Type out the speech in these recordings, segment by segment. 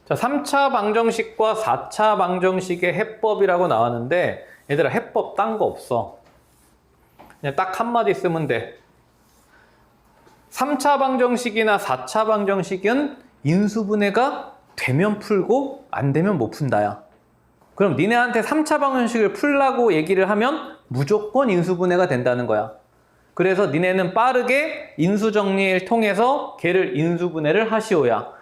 자, 3차 방정식과 4차 방정식의 해법이라고 나왔는데 얘들아 해법 딴 거 없어. 그냥 딱 한마디 쓰면 돼. 3차 방정식이나 4차 방정식은 인수분해가 되면 풀고 안 되면 못 푼다야. 그럼 니네한테 3차 방정식을 풀라고 얘기를 하면 무조건 인수분해가 된다는 거야. 그래서 니네는 빠르게 인수정리를 통해서 걔를 인수분해를 하시오야.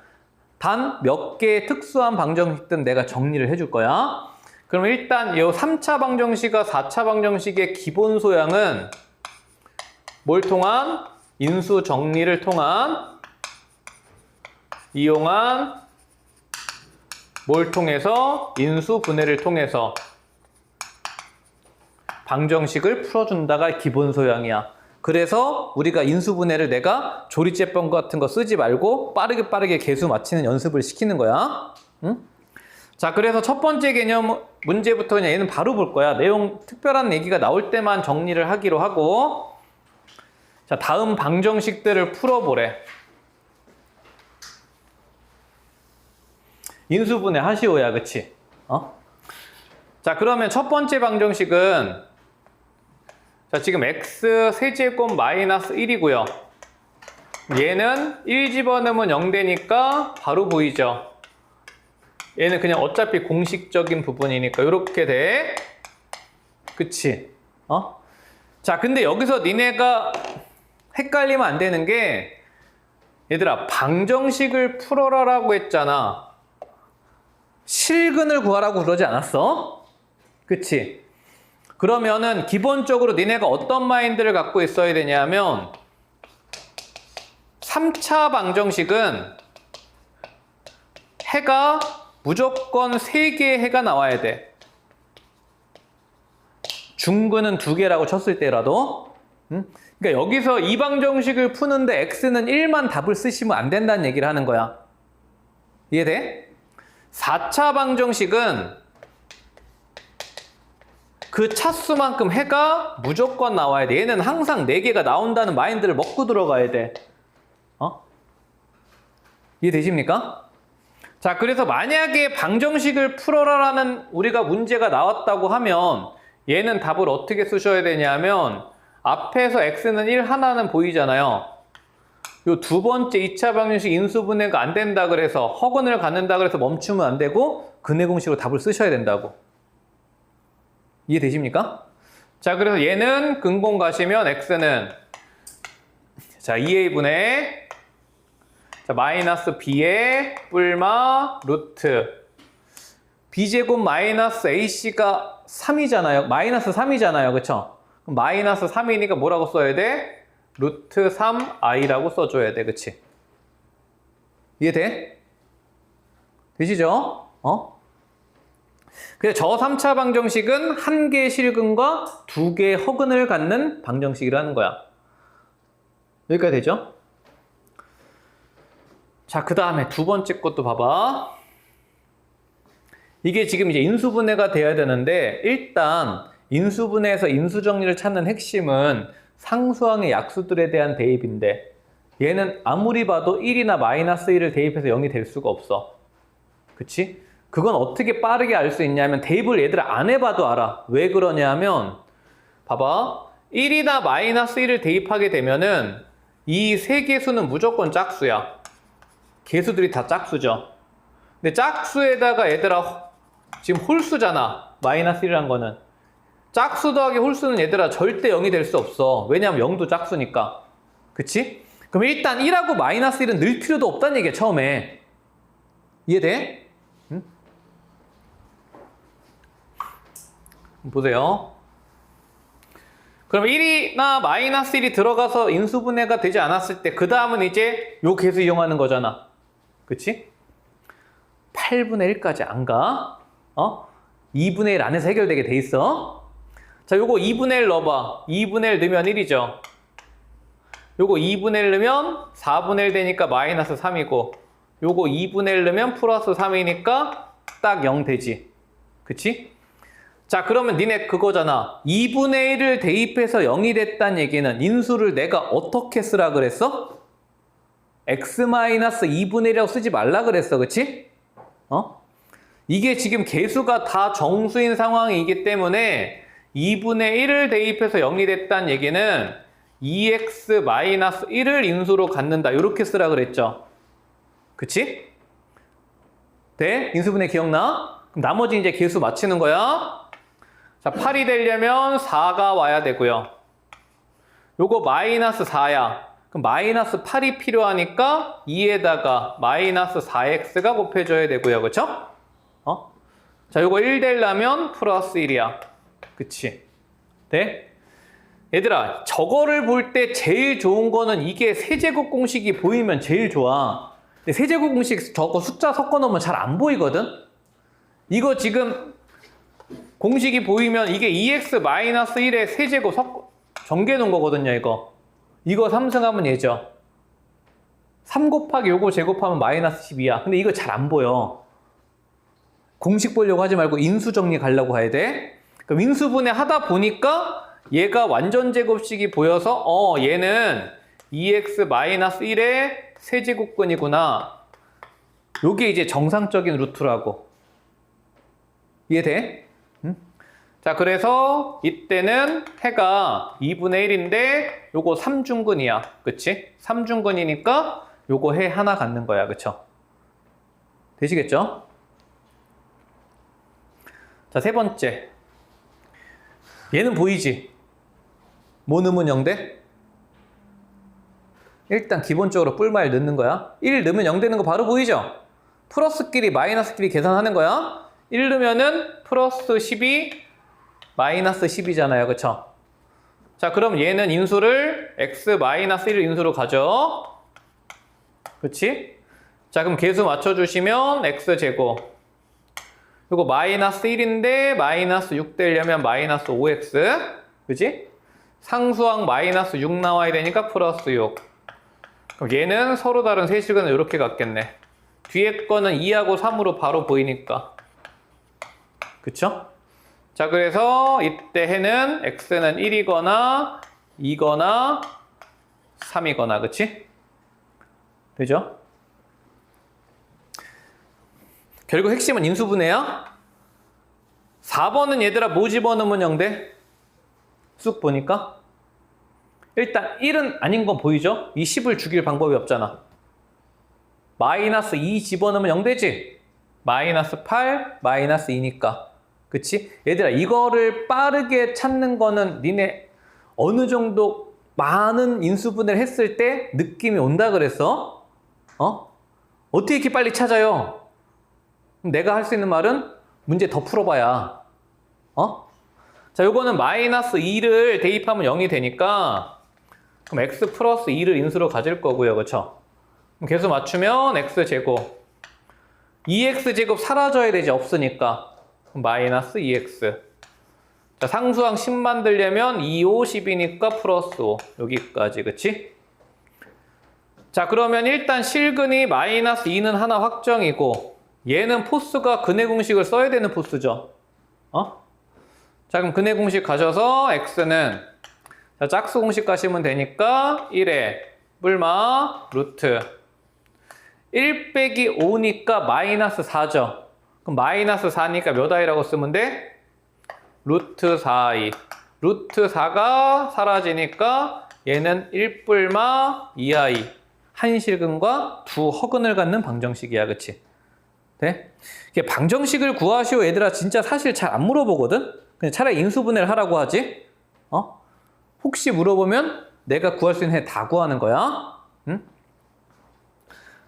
단 몇 개의 특수한 방정식들은 내가 정리를 해줄 거야. 그럼 일단 이 3차 방정식과 4차 방정식의 기본 소양은 뭘 통한? 인수 정리를 통한, 이용한, 뭘 통해서? 인수 분해를 통해서 방정식을 풀어준다가 기본 소양이야. 그래서 우리가 인수분해를 내가 조리제법 같은 거 쓰지 말고 빠르게 계수 맞히는 연습을 시키는 거야. 응? 자, 그래서 첫 번째 개념 문제부터 그냥 얘는 바로 볼 거야. 내용 특별한 얘기가 나올 때만 정리를 하기로 하고. 자, 다음 방정식들을 풀어보래. 인수분해 하시오야, 그치? 자, 그러면 첫 번째 방정식은 자, 지금 x 세제곱 마이너스 1이고요. 얘는 1 집어넣으면 0 되니까 바로 보이죠? 얘는 그냥 어차피 공식적인 부분이니까 이렇게 돼. 그치? 자, 근데 여기서 니네가 헷갈리면 안 되는 게 얘들아 방정식을 풀어라라고 했잖아. 실근을 구하라고 그러지 않았어? 그치? 그러면은 기본적으로 니네가 어떤 마인드를 갖고 있어야 되냐면 3차 방정식은 해가 무조건 3개의 해가 나와야 돼. 중근은 2개라고 쳤을 때라도. 그러니까 여기서 이 방정식을 푸는데 x는 1만 답을 쓰시면 안 된다는 얘기를 하는 거야. 이해돼? 4차 방정식은 그 차수만큼 해가 무조건 나와야 돼. 얘는 항상 4개가 나온다는 마인드를 먹고 들어가야 돼. 이해되십니까? 자, 그래서 만약에 방정식을 풀어라라는 우리가 문제가 나왔다고 하면 얘는 답을 어떻게 쓰셔야 되냐면 앞에서 x는 1 하나는 보이잖아요. 요 두 번째 2차 방정식 인수분해가 안 된다 그래서 허근을 갖는다 그래서 멈추면 안 되고 근해 공식으로 답을 쓰셔야 된다고. 이해되십니까? 자, 그래서 얘는 근공 가시면 x는 자 2a분의 자 마이너스 b의 뿔마 루트 b제곱 마이너스 ac가 3이잖아요. 마이너스 3이잖아요. 그쵸? 그럼 마이너스 3이니까 뭐라고 써야 돼? 루트 3i라고 써줘야 돼. 그치? 이해돼? 되시죠? 그래서 저 3차 방정식은 1개의 실근과 2개의 허근을 갖는 방정식이라는 거야. 여기까지 되죠? 자, 그 다음에 두 번째 것도 봐봐. 이게 지금 이제 인수분해가 돼야 되는데 일단 인수분해에서 인수정리를 찾는 핵심은 상수항의 약수들에 대한 대입인데 얘는 아무리 봐도 1이나 마이너스 1을 대입해서 0이 될 수가 없어. 그치? 그건 어떻게 빠르게 알 수 있냐면 대입을 얘들아 안 해봐도 알아. 왜 그러냐면 봐봐. 1이나 마이너스 1을 대입하게 되면은 이 세 개수는 무조건 짝수야. 개수들이 다 짝수죠. 근데 짝수에다가 얘들아 지금 홀수잖아. 마이너스 1이란 거는. 짝수 더하기 홀수는 얘들아 절대 0이 될 수 없어. 왜냐면 0도 짝수니까. 그치? 그럼 일단 1하고 마이너스 1은 늘 필요도 없다는 얘기야 처음에. 이해돼? 보세요. 그럼 1이나 마이너스 1이 들어가서 인수분해가 되지 않았을 때 그 다음은 이제 요 계수 이용하는 거잖아. 그치? 8분의 1까지 안 가. 2분의 1 안에서 해결되게 돼 있어. 자, 요거 2분의 1 넣어봐. 2분의 1 넣으면 1이죠. 요거 2분의 1 넣으면 4분의 1 되니까 마이너스 3이고 요거 2분의 1 넣으면 플러스 3이니까 딱 0 되지. 그치? 자, 그러면 니네 그거잖아. 2분의 1을 대입해서 0이 됐다는 얘기는 인수를 내가 어떻게 쓰라 그랬어? x-2분의 1이라고 쓰지 말라 그랬어. 그치? 이게 지금 개수가 다 정수인 상황이기 때문에 2분의 1을 대입해서 0이 됐다는 얘기는 2x-1을 인수로 갖는다. 이렇게 쓰라 그랬죠. 그치? 네? 인수분해 기억나? 그럼 나머지 이제 개수 맞히는 거야. 자, 8이 되려면 4가 와야 되고요. 요거 마이너스 4야. 그럼 마이너스 8이 필요하니까 2에다가 마이너스 4x가 곱해줘야 되고요. 그쵸? 자, 요거 1 되려면 플러스 1이야. 그치? 네? 얘들아, 저거를 볼 때 제일 좋은 거는 이게 세제곱 공식이 보이면 제일 좋아. 근데 세제곱 공식 저거 숫자 섞어 놓으면 잘 안 보이거든? 이거 지금 공식이 보이면 이게 2x-1의 세제곱 정리해 놓은 거거든요, 이거. 이거 3승하면 얘죠. 3 곱하기 요거 제곱하면 마이너스 12야. 근데 이거 잘 안 보여. 공식 보려고 하지 말고 인수 정리 가려고 해야 돼. 그럼 인수분해 하다 보니까 얘가 완전 제곱식이 보여서 얘는 2x-1의 세제곱근이구나. 요게 이제 정상적인 루트라고. 이해돼? 응? 자, 그래서 이때는 해가 2분의 1인데 요거 3중근이야. 그치? 3중근이니까 요거 해 하나 갖는 거야. 그쵸? 되시겠죠? 자, 세 번째. 얘는 보이지? 뭐 넣으면 0 돼? 일단 기본적으로 뿔말 넣는 거야. 1 넣으면 0 되는 거 바로 보이죠? 플러스끼리 마이너스끼리 계산하는 거야. 1 넣으면은 플러스 12 마이너스 10이잖아요. 그쵸? 자, 그럼 얘는 인수를 x-1을 인수로 가져. 그치? 자, 그럼 개수 맞춰주시면 x제곱. 이거 마이너스 1인데 마이너스 6 되려면 마이너스 5x. 그치? 상수항 마이너스 6 나와야 되니까 플러스 6. 그럼 얘는 서로 다른 세식은 이렇게 같겠네. 뒤에 거는 2하고 3으로 바로 보이니까. 그쵸? 자, 그래서 이때 해는 x는 1이거나 2거나 3이거나. 그치? 되죠? 결국 핵심은 인수분해야. 4번은 얘들아 뭐 집어넣으면 0 돼? 쑥 보니까 일단 1은 아닌 거 보이죠? 이 10을 죽일 방법이 없잖아. 마이너스 2 집어넣으면 0 되지? 마이너스 8, 마이너스 2니까. 그치? 얘들아, 이거를 빠르게 찾는 거는 니네 어느 정도 많은 인수분해를 했을 때 느낌이 온다 그랬어? 어떻게 이렇게 빨리 찾아요? 내가 할 수 있는 말은 문제 더 풀어봐야. 자, 요거는 마이너스 2를 대입하면 0이 되니까 그럼 x 플러스 2를 인수로 가질 거고요. 그쵸? 그럼 개수 맞추면 x제곱. 2x제곱 사라져야 되지. 없으니까. 그럼 마이너스 2x. 자, 상수항 10 만들려면 2, 5, 10이니까 플러스 5. 여기까지. 그치? 자, 그러면 일단 실근이 마이너스 2는 하나 확정이고 얘는 포스가 근해 공식을 써야 되는 포스죠. 자, 그럼 근해 공식 가셔서 x는 자, 짝수 공식 가시면 되니까 1에 뿔마 루트 1 빼기 5니까 마이너스 4죠. 그럼 마이너스 4니까 몇 i라고 쓰면 돼? 루트 4i. 루트 4가 사라지니까 얘는 1 뿔마 2i. 한 실근과 두 허근을 갖는 방정식이야. 그치? 네? 이게 방정식을 구하시오. 얘들아 진짜 사실 잘 안 물어보거든? 그냥 차라리 인수분해를 하라고 하지? 혹시 물어보면 내가 구할 수 있는 해 다 구하는 거야. 응?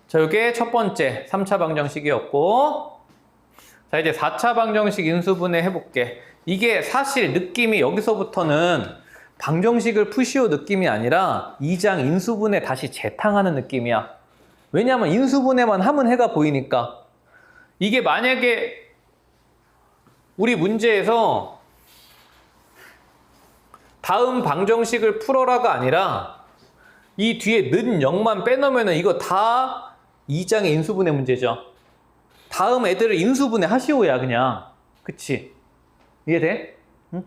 자, 이게 첫 번째 3차 방정식이었고, 자, 이제 4차 방정식 인수분해 해볼게. 이게 사실 느낌이 여기서부터는 방정식을 푸시오 느낌이 아니라 2장 인수분해 다시 재탕하는 느낌이야. 왜냐하면 인수분해만 하면 해가 보이니까. 이게 만약에 우리 문제에서 다음 방정식을 풀어라가 아니라 이 뒤에 는 0만 빼놓으면 이거 다 2장의 인수분해 문제죠. 다음 애들을 인수분해 하시오야 그냥. 그치? 이해돼? 응?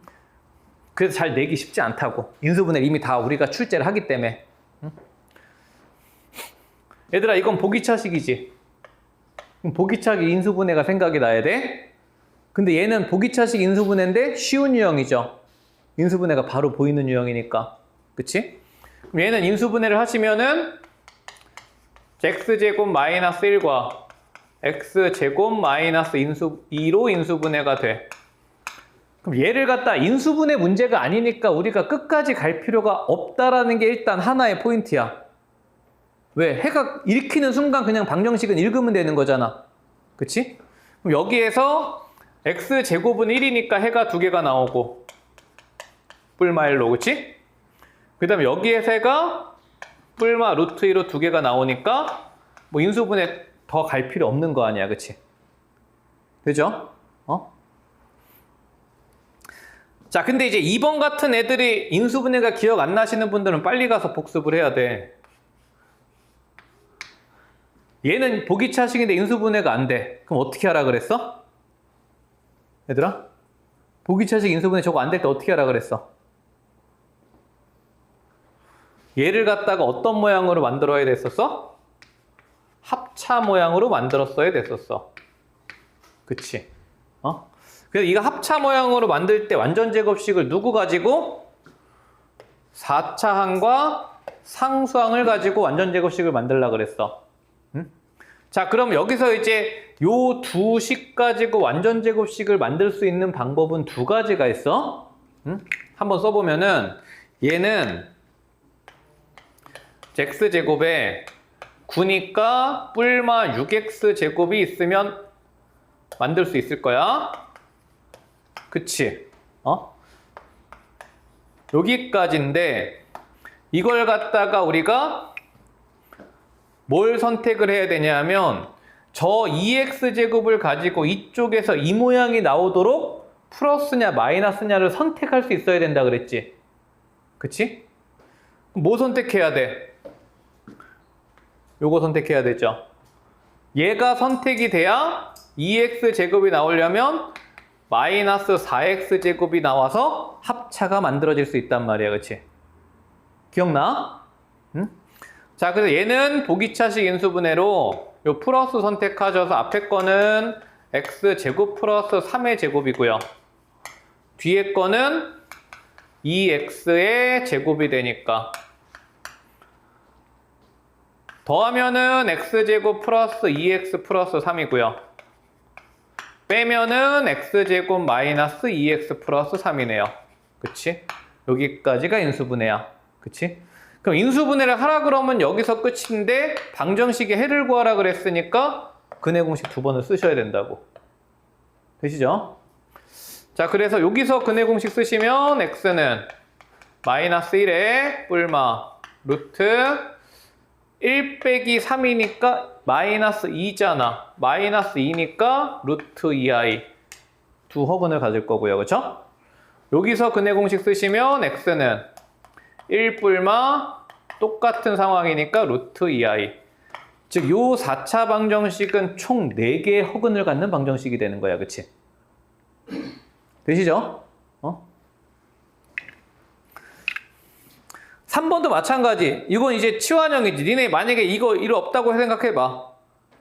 그래서 잘 내기 쉽지 않다고. 인수분해 이미 다 우리가 출제를 하기 때문에. 응? 얘들아 이건 보기차식이지. 그럼 보기차식 인수분해가 생각이 나야 돼. 근데 얘는 보기차식 인수분해인데 쉬운 유형이죠. 인수분해가 바로 보이는 유형이니까. 그치? 그럼 얘는 인수분해를 하시면은 x제곱 마이너스 1과 x제곱 마이너스 2로 인수분해가 돼. 그럼 얘를 갖다 인수분해 문제가 아니니까 우리가 끝까지 갈 필요가 없다라는 게 일단 하나의 포인트야. 왜? 해가 일으키는 순간 그냥 방정식은 읽으면 되는 거잖아. 그치? 그럼 여기에서 x제곱은 1이니까 해가 2개가 나오고 뿔마 1로, 그치? 그 다음에 여기에서 해가 뿔마 루트 2로 2개가 나오니까 뭐 인수분해 더 갈 필요 없는 거 아니야, 그치? 그죠? 자, 근데 이제 2번 같은 애들이 인수분해가 기억 안 나시는 분들은 빨리 가서 복습을 해야 돼. 얘는 보기차식인데 인수분해가 안 돼. 그럼 어떻게 하라 그랬어? 얘들아? 보기차식 인수분해 저거 안 될 때 어떻게 하라 그랬어? 얘를 갖다가 어떤 모양으로 만들어야 됐었어? 합차 모양으로 만들었어야 됐었어. 그치? 그래서 이거 합차 모양으로 만들 때 완전 제곱식을 누구 가지고? 4차항과 상수항을 가지고 완전 제곱식을 만들려고 그랬어. 자, 그럼 여기서 이제 요 두 식 가지고 완전 제곱식을 만들 수 있는 방법은 두 가지가 있어. 한번 써보면은 얘는 x제곱에 9니까 뿔마 6x제곱이 있으면 만들 수 있을 거야. 그치? 여기까지인데 이걸 갖다가 우리가 뭘 선택을 해야 되냐면 저 2x제곱을 가지고 이쪽에서 이 모양이 나오도록 플러스냐 마이너스냐를 선택할 수 있어야 된다 그랬지. 그치? 그럼 뭐 선택해야 돼? 요거 선택해야 되죠. 얘가 선택이 돼야 2x제곱이 나오려면 마이너스 4x제곱이 나와서 합차가 만들어질 수 있단 말이야. 그치? 기억나? 응? 자, 그래서 얘는 보기차식 인수분해로 요 플러스 선택하셔서 앞에 거는 x제곱 플러스 3의 제곱이고요. 뒤에 거는 2x의 제곱이 되니까 더하면은 x제곱 플러스 2x 플러스 3이고요. 빼면은 x제곱 마이너스 2x 플러스 3이네요. 그치? 여기까지가 인수분해야. 그치? 그럼 인수분해를 하라 그러면 여기서 끝인데 방정식에 해를 구하라 그랬으니까 근해 공식 두 번을 쓰셔야 된다고. 되시죠? 자, 그래서 여기서 근해 공식 쓰시면 x는 마이너스 1에 뿔마 루트 1 빼기 3이니까 마이너스 2잖아. 마이너스 2니까 루트 2i 두 허근을 가질 거고요. 그쵸? 여기서 근해 공식 쓰시면 x는 1 뿔마 똑같은 상황이니까 루트 2i. 즉, 요 4차 방정식은 총 4개의 허근을 갖는 방정식이 되는 거야. 그치? 되시죠? 3번도 마찬가지. 이건 이제 치환형이지. 니네 만약에 이거 없다고 생각해봐.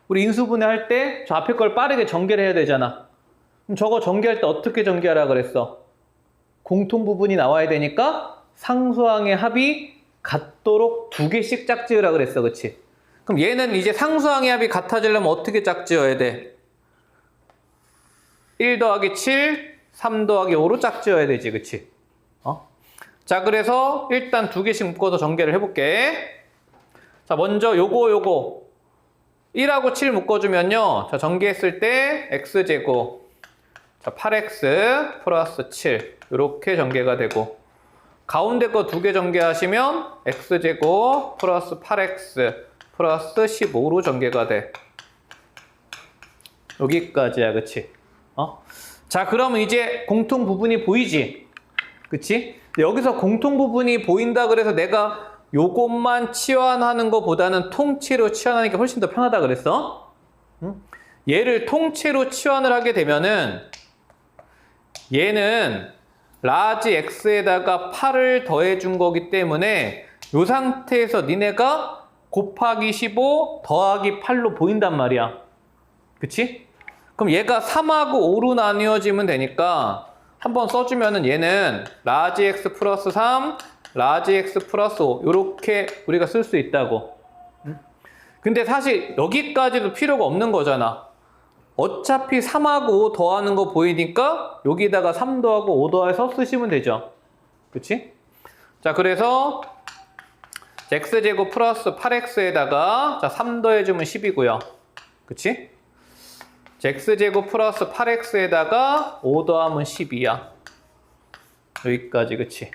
우리 인수분해 할 때 저 앞에 걸 빠르게 전개를 해야 되잖아. 그럼 저거 전개할 때 어떻게 전개하라 그랬어? 공통 부분이 나와야 되니까 상수항의 합이 같도록 2개씩 짝지으라 그랬어. 그치? 그럼 얘는 이제 상수항의 합이 같아지려면 어떻게 짝지어야 돼? 1 더하기 7, 3 더하기 5로 짝지어야 되지. 그치? 자, 그래서 일단 2개씩 묶어서 전개를 해볼게. 자, 먼저 요거 1하고 7 묶어주면요. 자, 전개했을 때 x제곱, 자, 8x 플러스 7 이렇게 전개가 되고, 가운데 거 2개 전개하시면 x제곱 플러스 8x 플러스 15로 전개가 돼. 여기까지야. 그치? 자, 그러면 이제 공통 부분이 보이지? 그치? 여기서 공통 부분이 보인다 그래서 내가 요것만 치환하는 것보다는 통째로 치환하는 게 훨씬 더 편하다 그랬어? 얘를 통째로 치환을 하게 되면은 얘는 라지 x에다가 8을 더해 준 거기 때문에 요 상태에서 니네가 곱하기 15 더하기 8로 보인단 말이야. 그치? 그럼 얘가 3하고 5로 나뉘어지면 되니까 한번 써주면은 얘는 라지 x 플러스 3, 라지 x 플러스 5 이렇게 우리가 쓸 수 있다고. 근데 사실 여기까지도 필요가 없는 거잖아. 어차피 3하고 5 더하는 거 보이니까 여기다가 3 더하고 5 더해서 쓰시면 되죠. 그치? 자, 그래서 x제곱 플러스 8x에다가 자, 3 더해주면 10이고요. 그치? x제곱 플러스 8x에다가 5 더하면 12야. 여기까지, 그치?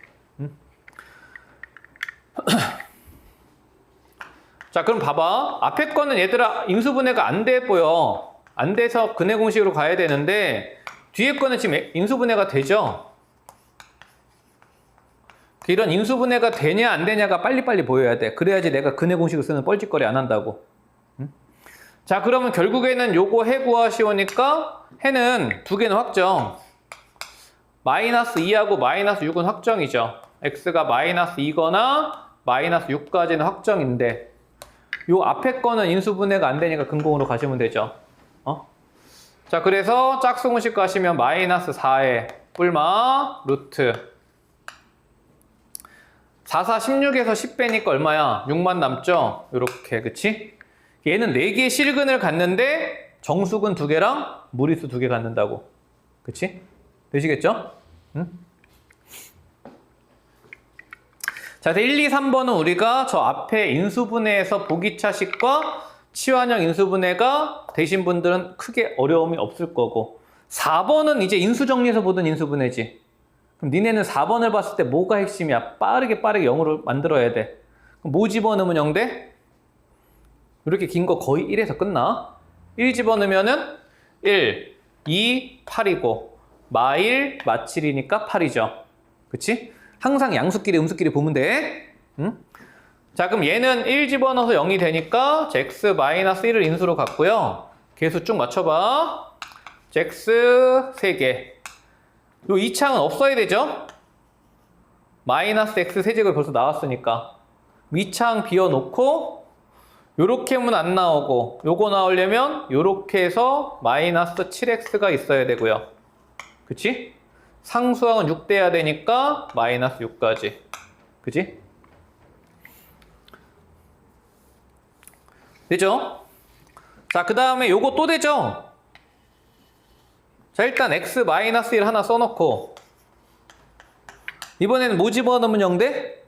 자, 그럼 봐봐. 앞에 거는 얘들아 인수분해가 안 돼 보여. 안 돼서 근해 공식으로 가야 되는데 뒤에 거는 지금 인수분해가 되죠? 이런 인수분해가 되냐 안 되냐가 빨리빨리 보여야 돼. 그래야지 내가 근해 공식을 쓰는 뻘짓거리 안 한다고. 자, 그러면 결국에는 요거 해 구하시오니까 해는 두 개는 확정. 마이너스 2하고 마이너스 6은 확정이죠. x가 마이너스 2거나 마이너스 6까지는 확정인데 요 앞에 거는 인수분해가 안 되니까 근공으로 가시면 되죠. 자, 그래서 짝수공식 가시면 마이너스 4에 뿔마 루트 4, 4, 16에서 10 빼니까 얼마야? 6만 남죠? 요렇게, 그치? 얘는 4개의 실근을 갖는데 정수근 2개랑 무리수 2개 갖는다고. 그치? 되시겠죠? 응? 자, 1, 2, 3번은 우리가 저 앞에 인수분해에서 보기차식과 치환형 인수분해가 되신 분들은 크게 어려움이 없을 거고 4번은 이제 인수정리에서 보던 인수분해지. 그럼 니네는 4번을 봤을 때 뭐가 핵심이야? 빠르게 0으로 만들어야 돼. 그럼 뭐 집어넣으면 0 돼? 이렇게 긴 거 거의 1에서 끝나. 1 집어넣으면은 1, 2, 8이고 마1, 마7이니까 8이죠. 그치? 항상 양수끼리 음수끼리 보면 돼. 응? 자, 그럼 얘는 1 집어넣어서 0이 되니까 x-1을 인수로 갖고요. 개수 쭉 맞춰봐. x 3개. 요 2창은 없어야 되죠? 마이너스 x 세제곱이 벌써 나왔으니까 2창 비워놓고 요렇게 하면 안 나오고 요거 나오려면 요렇게 해서 마이너스 7x가 있어야 되고요. 그치? 상수항은 6 돼야 되니까 마이너스 6까지. 그치? 되죠? 자, 그 다음에 요거 또 되죠? 자, 일단 x-1 하나 써놓고 이번에는 뭐 집어넣으면 0 돼?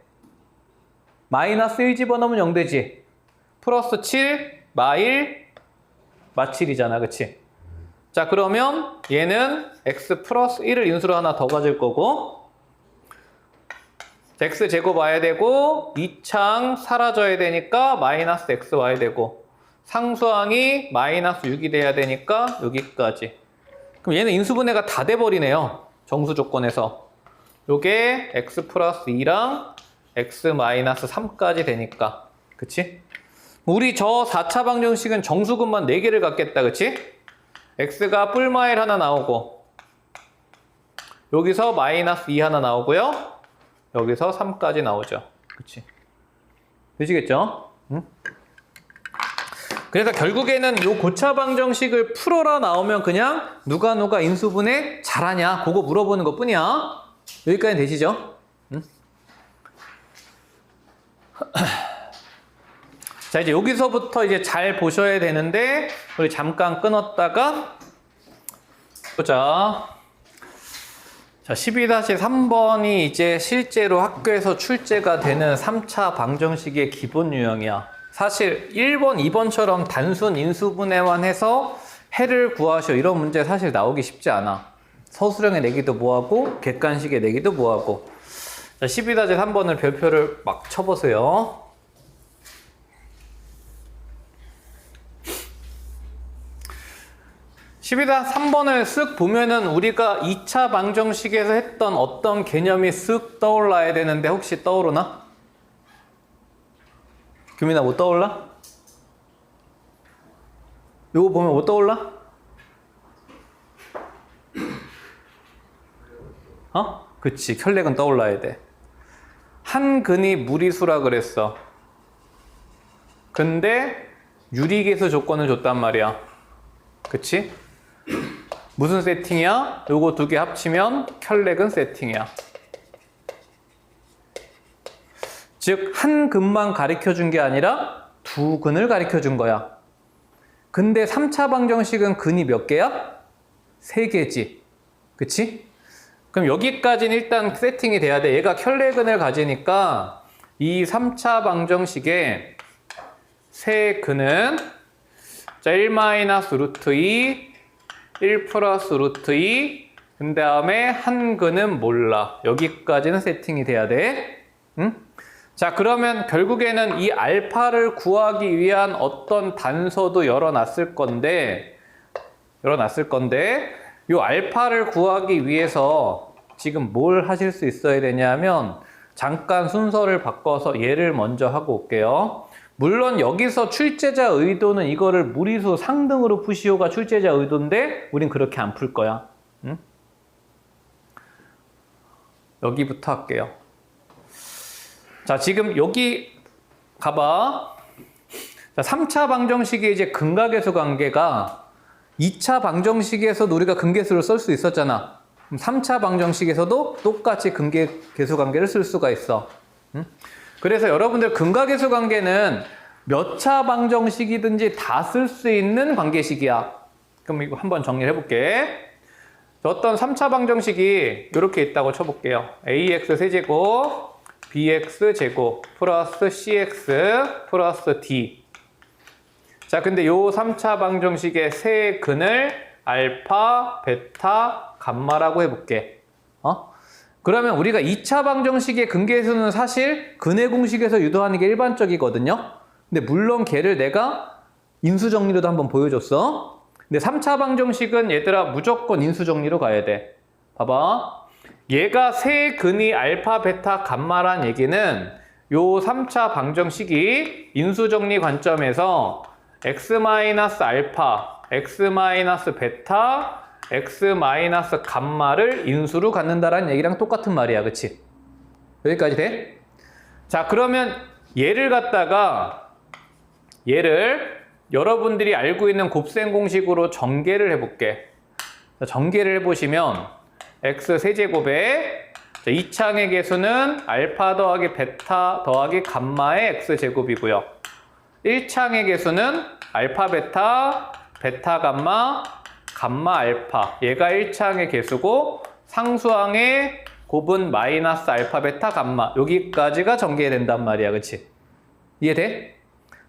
마이너스 1 집어넣으면 0 되지. 플러스 7, 마1, 마7이잖아. 그치? 자, 그러면 얘는 x 플러스 1을 인수로 하나 더 가질 거고 x제곱 와야 되고 2창 사라져야 되니까 마이너스 x 와야 되고 상수항이 마이너스 6이 돼야 되니까 여기까지. 그럼 얘는 인수분해가 다 돼버리네요. 정수 조건에서. 요게 x 플러스 2랑 x 마이너스 3까지 되니까. 그치? 우리 저 4차 방정식은 정수근만 4개를 갖겠다. 그치? x가 뿔마1 하나 나오고 여기서 마이너스 2 하나 나오고요. 여기서 3까지 나오죠. 그치? 되시겠죠? 응? 그래서 결국에는 요 고차 방정식을 풀어라 나오면 그냥 누가 인수분해 잘하냐 그거 물어보는 것 뿐이야. 여기까지 되시죠? 응? 자, 이제 여기서부터 이제 잘 보셔야 되는데 우리 잠깐 끊었다가 보자. 자, 12-3번이 이제 실제로 학교에서 출제가 되는 3차 방정식의 기본 유형이야. 사실 1번, 2번처럼 단순 인수분해만 해서 해를 구하셔 이런 문제 사실 나오기 쉽지 않아. 서술형에 내기도 뭐하고 객관식에 내기도 뭐하고. 자, 12-3번을 별표를 막 쳐보세요. (12다) 3번을 쓱 보면은 우리가 2차 방정식에서 했던 어떤 개념이 쓱 떠올라야 되는데 혹시 떠오르나? 규민아 뭐 떠올라? 요거 보면 뭐 떠올라? 그치, 혈렉은 떠올라야 돼. 한 근이 무리수라 그랬어. 근데 유리계수 조건을 줬단 말이야. 그치? 무슨 세팅이야? 요거 두 개 합치면 켤레근 세팅이야. 즉, 한 근만 가르쳐 준 게 아니라 두 근을 가르쳐 준 거야. 근데 3차 방정식은 근이 몇 개야? 3개지. 그치? 그럼 여기까지는 일단 세팅이 돼야 돼. 얘가 켤레근을 가지니까 이 3차 방정식의 세 근은 자, 1-루트 2, 1 플러스 루트 2, 그 다음에 한 근은 몰라. 여기까지는 세팅이 돼야 돼. 응? 자, 그러면 결국에는 이 알파를 구하기 위한 어떤 단서도 열어놨을 건데 이 알파를 구하기 위해서 지금 뭘 하실 수 있어야 되냐면 잠깐 순서를 바꿔서 얘를 먼저 하고 올게요. 물론 여기서 출제자 의도는 이거를 무리수 상등으로 푸시오가 출제자 의도인데 우린 그렇게 안 풀 거야. 응? 여기부터 할게요. 자, 지금 여기 가봐. 자, 3차 방정식의 이제 근각계수 관계가 2차 방정식에서도 우리가 근계수를 쓸 수 있었잖아. 그럼 3차 방정식에서도 똑같이 근계수 관계를 쓸 수가 있어. 응? 그래서 여러분들 근각계수 관계는 몇 차 방정식이든지 다 쓸 수 있는 관계식이야. 그럼 이거 한번 정리를 해볼게. 어떤 3차 방정식이 이렇게 있다고 쳐볼게요. ax 세제곱 bx 제곱 플러스 cx 플러스 d. 자, 근데 요 3차 방정식의 세 근을 알파, 베타, 감마라고 해볼게. 그러면 우리가 2차 방정식의 근계수는 사실 근의 공식에서 유도하는 게 일반적이거든요. 근데 물론 걔를 내가 인수정리로도 한번 보여줬어. 근데 3차 방정식은 얘들아 무조건 인수정리로 가야 돼. 봐봐. 얘가 세 근이 알파, 베타, 감마란 얘기는 요 3차 방정식이 인수정리 관점에서 x-알파, x-베타, x-감마를 인수로 갖는다라는 얘기랑 똑같은 말이야. 그치? 여기까지 돼? 자, 그러면 얘를 여러분들이 알고 있는 곱셈 공식으로 전개를 해볼게. 자, 전개를 해보시면 x 세제곱에 2창의 계수는 알파 더하기 베타 더하기 감마의 x제곱이고요. 1창의 계수는 알파 베타, 베타 감마, 감마 알파. 얘가 1창의 계수고 상수항의 곱은 마이너스 알파 베타 감마. 여기까지가 전개된단 말이야. 그치? 이해돼?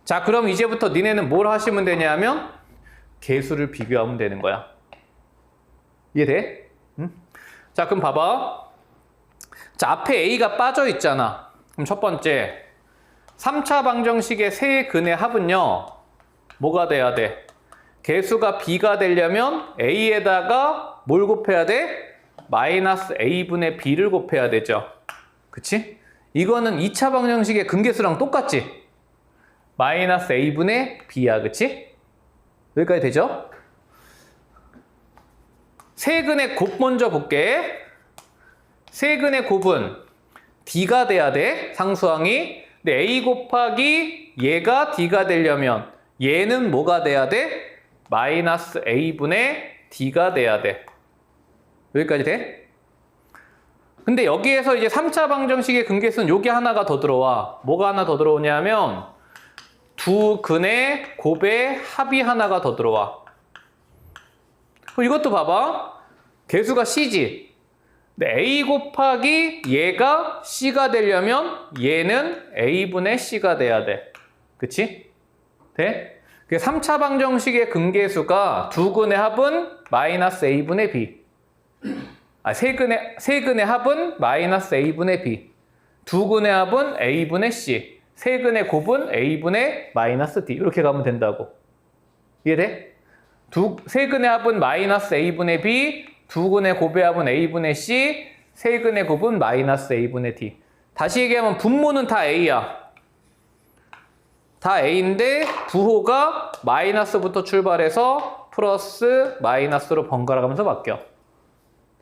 자, 그럼 이제부터 니네는 뭘 하시면 되냐면 계수를 비교하면 되는 거야. 이해돼? 응? 자, 그럼 봐봐. 자, 앞에 a가 빠져 있잖아. 그럼 첫 번째 3차 방정식의 세 근의 합은요, 뭐가 돼야 돼? 계수가 b가 되려면 a에다가 뭘 곱해야 돼? 마이너스 a분의 b를 곱해야 되죠. 그치? 이거는 2차 방정식의 근계수랑 똑같지? 마이너스 a분의 b야. 그치? 여기까지 되죠? 세근의 곱 먼저 볼게. 세근의 곱은 d가 돼야 돼. 상수항이. 근데 a 곱하기 얘가 d가 되려면 얘는 뭐가 돼야 돼? 마이너스 a분의 d가 돼야 돼. 여기까지 돼? 근데 여기에서 이제 3차 방정식의 근계수는 여기 하나가 더 들어와. 뭐가 하나 더 들어오냐면 두 근의 곱의 합이 하나가 더 들어와. 이것도 봐봐. 계수가 c지. 근데 a 곱하기 얘가 c가 되려면 얘는 a분의 c가 돼야 돼. 그치? 돼? 3차 방정식의 근계수가 두 근의 합은 마이너스 a분의 b. 세 근의 합은 마이너스 a분의 b. 두 근의 합은 a분의 c. 세 근의 곱은 a분의 마이너스 d. 이렇게 가면 된다고. 이해돼? 세 근의 합은 마이너스 a분의 b. 두 근의 곱의 합은 a분의 c. 세 근의 곱은 마이너스 a분의 d. 다시 얘기하면 분모는 다 a야. 다 a인데 부호가 마이너스부터 출발해서 플러스 마이너스로 번갈아 가면서 바뀌어.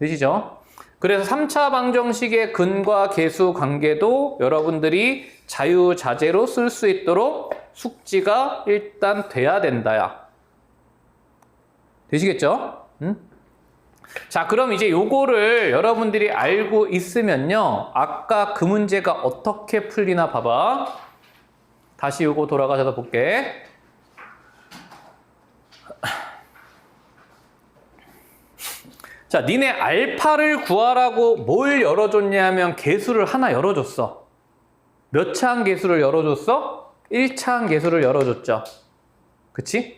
되시죠? 그래서 3차 방정식의 근과 계수 관계도 여러분들이 자유자재로 쓸 수 있도록 숙지가 일단 돼야 된다야. 되시겠죠? 자, 그럼 이제 요거를 여러분들이 알고 있으면요. 아까 그 문제가 어떻게 풀리나 봐봐. 다시 요거 돌아가서 볼게. 자, 니네 알파를 구하라고 뭘 열어줬냐면 개수를 하나 열어줬어. 몇 차항 개수를 열어줬어? 1차항 개수를 열어줬죠. 그치?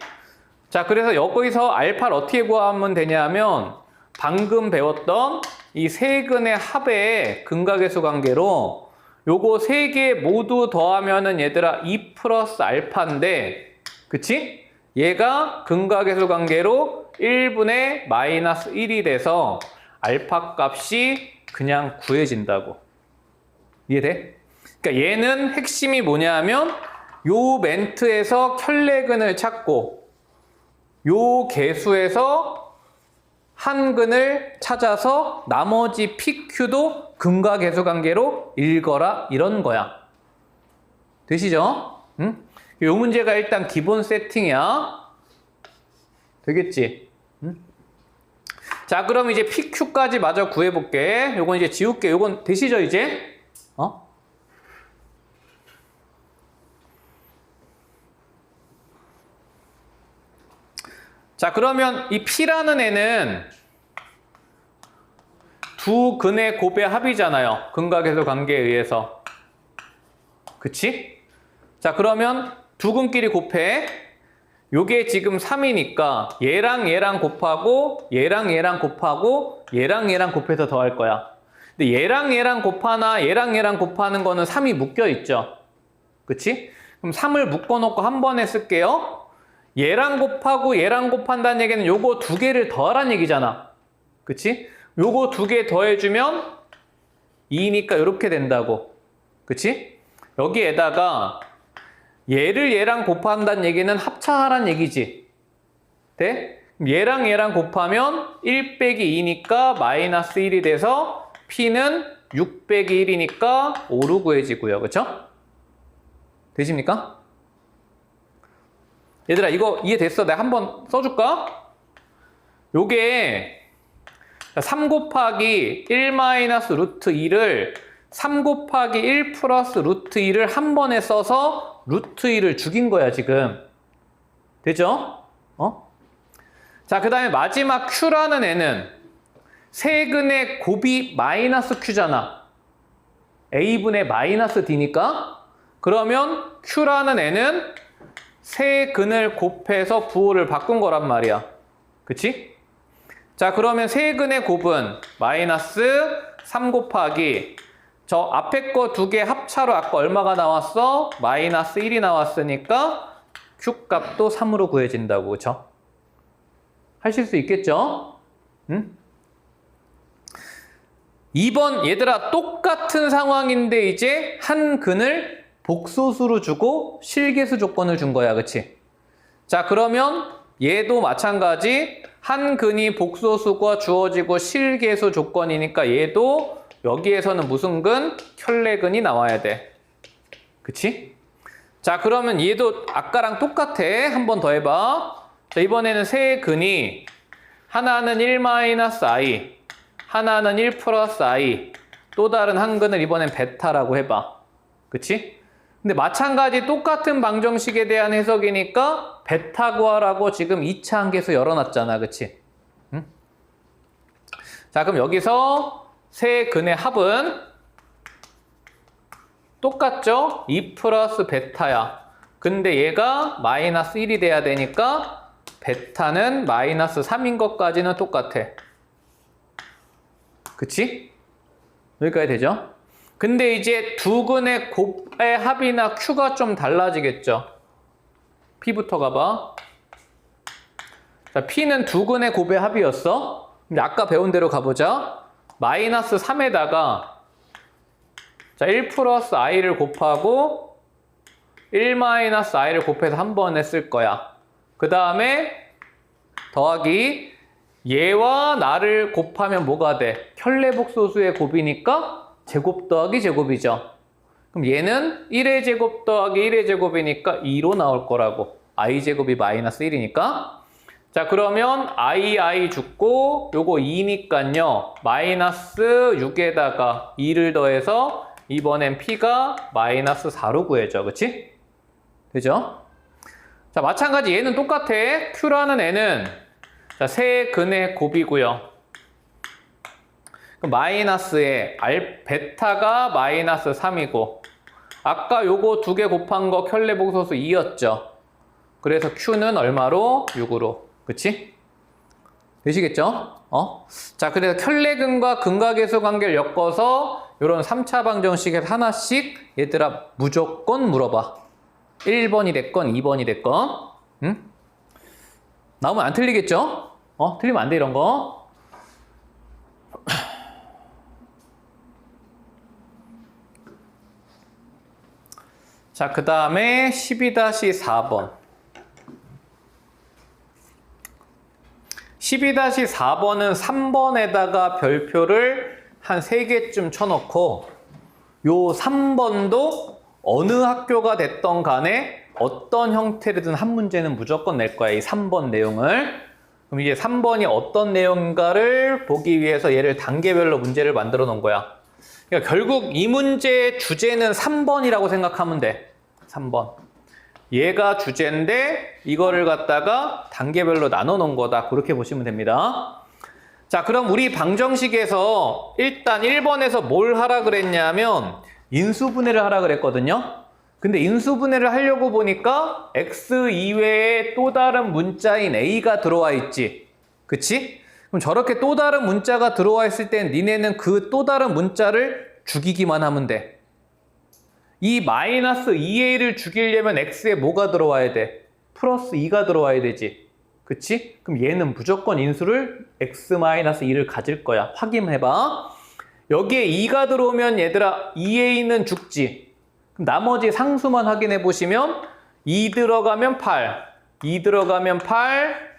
자, 그래서 여기서 알파를 어떻게 구하면 되냐면 방금 배웠던 이 세 근의 합의 근각계수 관계로 요거 세 개 모두 더하면은 얘들아 2 플러스 알파인데, 그치? 얘가 근각계수 관계로 1분의 마이너스 1이 돼서 알파 값이 그냥 구해진다고. 이해돼? 그러니까 얘는 핵심이 뭐냐 하면 요 멘트에서 켤레근을 찾고 요 계수에서 한 근을 찾아서 나머지 PQ도 근각계수 관계로 읽어라, 이런 거야. 되시죠? 응? 요 문제가 일단 기본 세팅이야. 되겠지? 응? 자, 그럼 이제 PQ까지 마저 구해볼게. 요건 이제 지울게. 요건 되시죠, 이제? 자, 그러면 이 P라는 애는 두 근의 곱의 합이잖아요. 근각계수 관계에 의해서. 그치? 자, 그러면 두 근끼리 곱해. 요게 지금 3이니까 얘랑 얘랑 곱하고 얘랑 얘랑 곱하고 얘랑 얘랑 곱해서 더할 거야. 근데 얘랑 얘랑 곱하나 얘랑 얘랑 곱하는 거는 3이 묶여 있죠. 그치? 그럼 3을 묶어놓고 한 번에 쓸게요. 얘랑 곱하고 얘랑 곱한다는 얘기는 요거 두 개를 더하라는 얘기잖아. 그치? 요거 두 개 더해주면 2니까 이렇게 된다고. 그치? 여기에다가 얘를 얘랑 곱한다는 얘기는 합차하라는 얘기지. 돼? 얘랑 얘랑 곱하면 1 빼기 2니까 마이너스 1이 돼서 P는 6 빼기 1이니까 5로 구해지고요. 그쵸? 되십니까? 얘들아, 이거 이해됐어? 내가 한번 써줄까? 요게 3 곱하기 1 마이너스 루트 2를 3 곱하기 1 플러스 루트 2를 한 번에 써서 루트 2를 죽인 거야, 지금. 되죠? 자, 그 다음에 마지막 Q라는 애는 세근의 곱이 마이너스 Q잖아. A분의 마이너스 D니까. 그러면 Q라는 애는 세 근을 곱해서 부호를 바꾼 거란 말이야. 그치? 자, 그러면 세 근의 곱은 마이너스 3 곱하기 저 앞에 거 두 개 합차로 아까 얼마가 나왔어? 마이너스 1이 나왔으니까 Q 값도 3으로 구해진다고. 그쵸? 하실 수 있겠죠? 응? 2번 얘들아, 똑같은 상황인데 이제 한 근을 복소수로 주고 실계수 조건을 준 거야. 그치? 자, 그러면 얘도 마찬가지 한 근이 복소수가 주어지고 실계수 조건이니까 얘도 여기에서는 무슨 근? 켤레근이 나와야 돼. 그치? 자, 그러면 얘도 아까랑 똑같아. 한 번 더 해봐. 자, 이번에는 세 근이 하나는 1-i, 하나는 1 플러스 i, 또 다른 한 근을 이번엔 베타라고 해봐. 그치? 근데 마찬가지 똑같은 방정식에 대한 해석이니까 베타 구하라고 지금 2차 한계수 열어놨잖아. 그치? 응? 자, 그럼 여기서 세 근의 합은 똑같죠? 2 플러스 베타야. 근데 얘가 마이너스 1이 돼야 되니까 베타는 마이너스 3인 것까지는 똑같아. 그치? 여기까지 되죠? 근데 이제 두 근의 곱의 합이나 Q가 좀 달라지겠죠? P부터 가봐. 자, P는 두 근의 곱의 합이었어. 근데 아까 배운 대로 가보자. 마이너스 3에다가 자, 1 플러스 i를 곱하고 1 마이너스 i를 곱해서 한 번에 쓸 거야. 그 다음에 더하기 얘와 나를 곱하면 뭐가 돼? 켤레복소수의 곱이니까 제곱 더하기 제곱이죠. 그럼 얘는 1의 제곱 더하기 1의 제곱이니까 2로 나올 거라고. i제곱이 마이너스 1이니까. 자, 그러면 i 죽고 요거 2니깐요. 마이너스 6에다가 2를 더해서 이번엔 p가 마이너스 4로 구해져. 그치? 되죠? 자, 마찬가지 얘는 똑같아. q라는 애는 자, 세근의 곱이고요. 마이너스에 베타가 마이너스 3이고 아까 요거 두 개 곱한 거 켤레복소수 2였죠. 그래서 q는 얼마로? 6으로. 그치? 되시겠죠? 자, 그래서 켤레근과 근각계수 관계를 엮어서 요런 3차 방정식에서 하나씩 얘들아 무조건 물어봐. 1번이 됐건 2번이 됐건. 응? 나오면 안 틀리겠죠? 틀리면 안 돼, 이런 거. 자, 그 다음에 12-4번. 12-4번은 3번에다가 별표를 한 3개쯤 쳐놓고 요 3번도 어느 학교가 됐던 간에 어떤 형태로든 한 문제는 무조건 낼 거야. 이 3번 내용을. 그럼 이제 3번이 어떤 내용인가를 보기 위해서 얘를 단계별로 문제를 만들어 놓은 거야. 그러니까 결국 이 문제의 주제는 3번이라고 생각하면 돼. 3번. 얘가 주제인데 이거를 갖다가 단계별로 나눠 놓은 거다. 그렇게 보시면 됩니다. 자, 그럼 우리 방정식에서 일단 1번에서 뭘 하라 그랬냐면 인수분해를 하라 그랬거든요. 근데 인수분해를 하려고 보니까 x 이외에 또 다른 문자인 a가 들어와 있지. 그치? 그럼 저렇게 또 다른 문자가 들어와 있을 땐 니네는 그 또 다른 문자를 죽이기만 하면 돼. 이 마이너스 2a를 죽이려면 x에 뭐가 들어와야 돼? 플러스 2가 들어와야 되지. 그치? 그럼 얘는 무조건 인수를 x-2를 가질 거야. 확인해봐. 여기에 2가 들어오면 얘들아 2a는 죽지. 그럼 나머지 상수만 확인해 보시면 2 들어가면 8, 2 들어가면 8,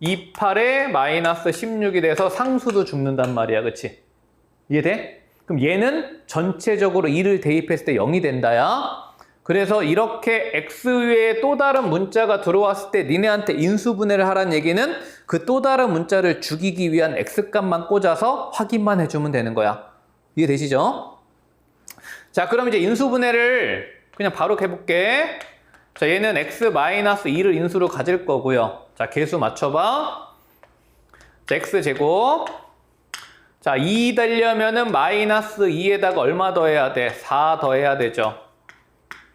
2, 8에 마이너스 16이 돼서 상수도 죽는단 말이야. 그치? 이해돼? 그럼 얘는 전체적으로 2를 대입했을 때 0이 된다야. 그래서 이렇게 x 외에 또 다른 문자가 들어왔을 때 니네한테 인수분해를 하라는 얘기는 그 또 다른 문자를 죽이기 위한 x값만 꽂아서 확인만 해주면 되는 거야. 이해되시죠? 자, 그럼 이제 인수분해를 그냥 바로 해볼게. 자, 얘는 x-2를 인수로 가질 거고요. 자, 계수 맞춰봐. 자, x제곱. 자, 2 되려면은 마이너스 2에다가 얼마 더해야 돼? 4 더해야 되죠.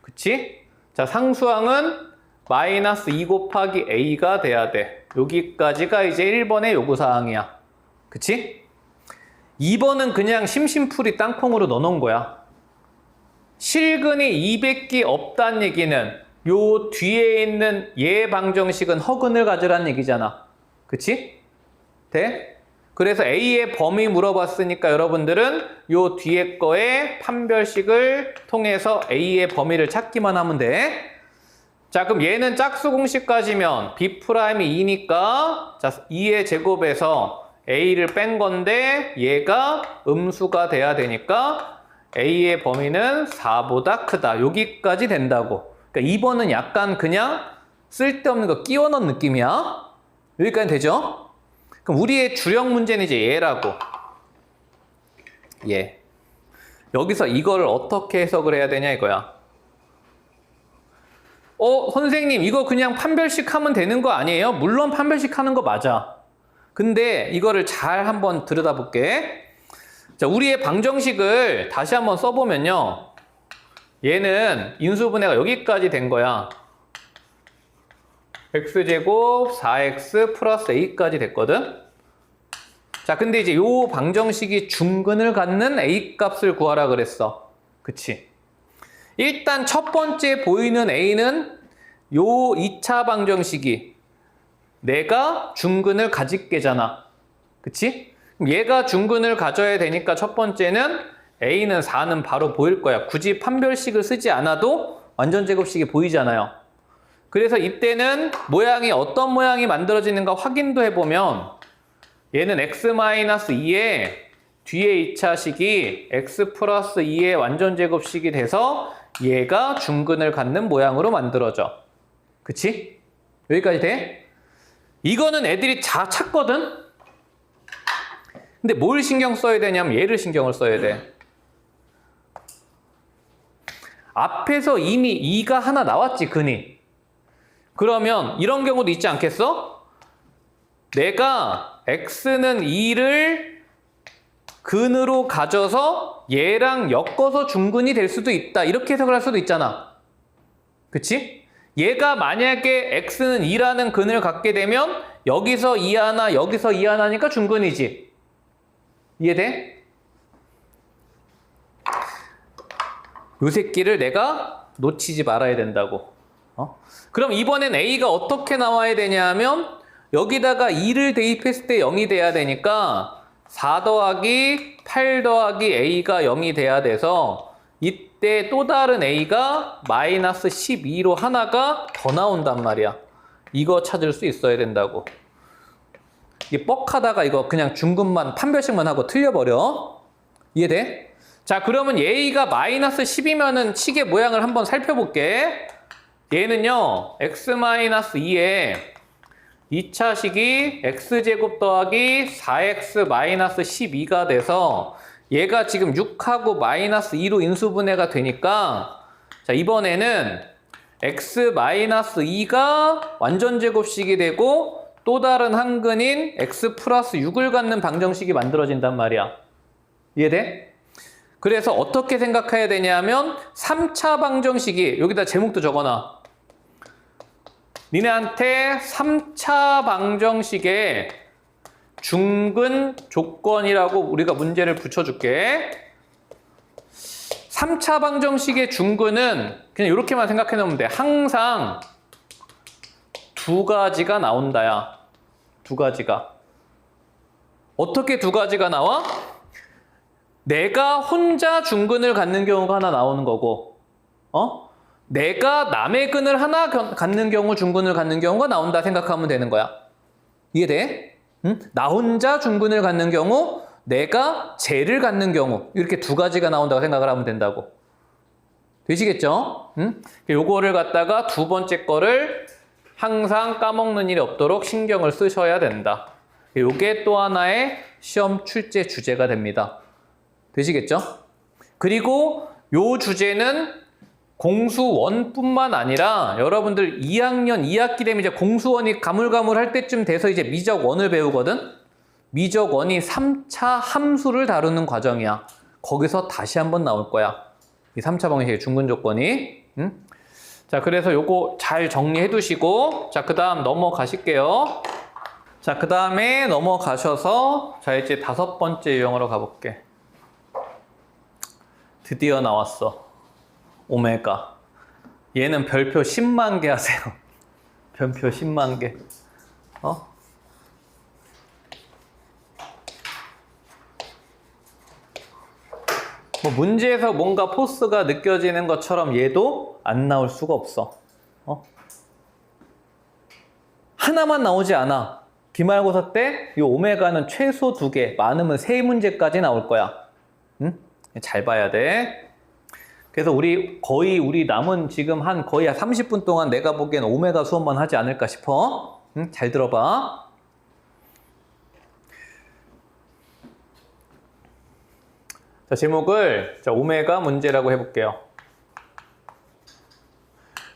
그치? 자, 상수항은 마이너스 2 곱하기 a가 돼야 돼. 여기까지가 이제 1번의 요구사항이야. 그치? 2번은 그냥 심심풀이 땅콩으로 넣어놓은 거야. 실근이 200개 없다는 얘기는 요 뒤에 있는 얘 방정식은 허근을 가지라는 얘기잖아. 그치? 돼? 그래서 A의 범위 물어봤으니까 여러분들은 요 뒤에 거에 판별식을 통해서 A의 범위를 찾기만 하면 돼. 자, 그럼 얘는 짝수 공식까지면 B'이 2니까 자, 2의 제곱에서 A를 뺀 건데 얘가 음수가 돼야 되니까 A의 범위는 4보다 크다. 여기까지 된다고. 그러니까 2번은 약간 그냥 쓸데없는 거 끼워 넣은 느낌이야. 여기까지 되죠? 그럼 우리의 주력 문제는 이제 얘라고. 얘. 여기서 이거를 어떻게 해석을 해야 되냐 이거야. 선생님 이거 그냥 판별식 하면 되는 거 아니에요? 물론 판별식 하는 거 맞아. 근데 이거를 잘 한번 들여다볼게. 자, 우리의 방정식을 다시 한번 써보면요. 얘는 인수분해가 여기까지 된 거야. x제곱 4x 플러스 a까지 됐거든. 자, 근데 이제 요 방정식이 중근을 갖는 a 값을 구하라 그랬어. 그치? 일단 첫 번째 보이는 a는 요 2차 방정식이 내가 중근을 가질 게잖아. 그치? 그럼 얘가 중근을 가져야 되니까 첫 번째는 a는 4는 바로 보일 거야. 굳이 판별식을 쓰지 않아도 완전제곱식이 보이잖아요. 그래서 이때는 모양이 어떤 모양이 만들어지는가 확인도 해보면 얘는 x-2에 뒤에 2차식이 x 플러스 2의 완전제곱식이 돼서 얘가 중근을 갖는 모양으로 만들어져. 그치? 여기까지 돼? 이거는 애들이 다 찾거든? 근데 뭘 신경 써야 되냐면 얘를 신경을 써야 돼. 앞에서 이미 2가 하나 나왔지, 근이. 그러면 이런 경우도 있지 않겠어? 내가 x는 2를 근으로 가져서 얘랑 엮어서 중근이 될 수도 있다. 이렇게 해석을 할 수도 있잖아. 그치? 얘가 만약에 x는 2라는 근을 갖게 되면 여기서 2 하나, 여기서 2 하나니까 중근이지. 이해돼? 요 새끼를 내가 놓치지 말아야 된다고. 그럼 이번엔 a가 어떻게 나와야 되냐면 여기다가 2를 대입했을 때 0이 돼야 되니까 4 더하기 8 더하기 a가 0이 돼야 돼서 이때 또 다른 a가 마이너스 12로 하나가 더 나온단 말이야. 이거 찾을 수 있어야 된다고. 이게 뻑하다가 이거 그냥 중근만 판별식만 하고 틀려버려. 이해돼? 자, 그러면 a가 마이너스 10이면은 식의 모양을 한번 살펴볼게. 얘는요, x-2에 2차식이 x제곱 더하기 4x 마이너스 12가 돼서 얘가 지금 6하고 마이너스 2로 인수분해가 되니까 자, 이번에는 x-2가 완전제곱식이 되고 또 다른 한 근인 x 플러스 6을 갖는 방정식이 만들어진단 말이야. 이해돼? 그래서 어떻게 생각해야 되냐면 3차 방정식이 여기다 제목도 적어놔. 니네한테 3차 방정식에 중근 조건이라고 우리가 문제를 붙여줄게. 3차 방정식의 중근은 그냥 이렇게만 생각해 놓으면 돼. 항상 두 가지가 나온다야. 두 가지가. 어떻게 두 가지가 나와? 내가 혼자 중근을 갖는 경우가 하나 나오는 거고, 내가 남의 근을 하나 갖는 경우 중근을 갖는 경우가 나온다 생각하면 되는 거야. 이해돼? 응? 나 혼자 중근을 갖는 경우, 내가 쟤를 갖는 경우 이렇게 두 가지가 나온다고 생각을 하면 된다고. 되시겠죠? 응? 요거를 갖다가 두 번째 거를 항상 까먹는 일이 없도록 신경을 쓰셔야 된다. 요게 또 하나의 시험 출제 주제가 됩니다. 되시겠죠? 그리고 요 주제는 공수원뿐만 아니라 여러분들 2학년 2학기 되면 이제 공수원이 가물가물할 때쯤 돼서 이제 미적원을 배우거든? 미적원이 3차 함수를 다루는 과정이야. 거기서 다시 한번 나올 거야. 이 3차 방식의 중근 조건이. 응? 자, 그래서 요거 잘 정리해 두시고, 자, 그 다음 넘어가실게요. 자, 그 다음에 넘어가셔서, 자, 이제 5번째 유형으로 가볼게. 드디어 나왔어. 오메가. 얘는 별표 10만 개 하세요. 별표 10만 개. 뭐 문제에서 뭔가 포스가 느껴지는 것처럼 얘도 안 나올 수가 없어. 하나만 나오지 않아. 기말고사 때 이 오메가는 최소 2개, 많으면 3문제까지 나올 거야. 응? 잘 봐야 돼. 그래서 우리 남은 지금 한 거의 30분 동안 내가 보기엔 오메가 수업만 하지 않을까 싶어. 응? 잘 들어봐. 자, 제목을 오메가 문제라고 해볼게요.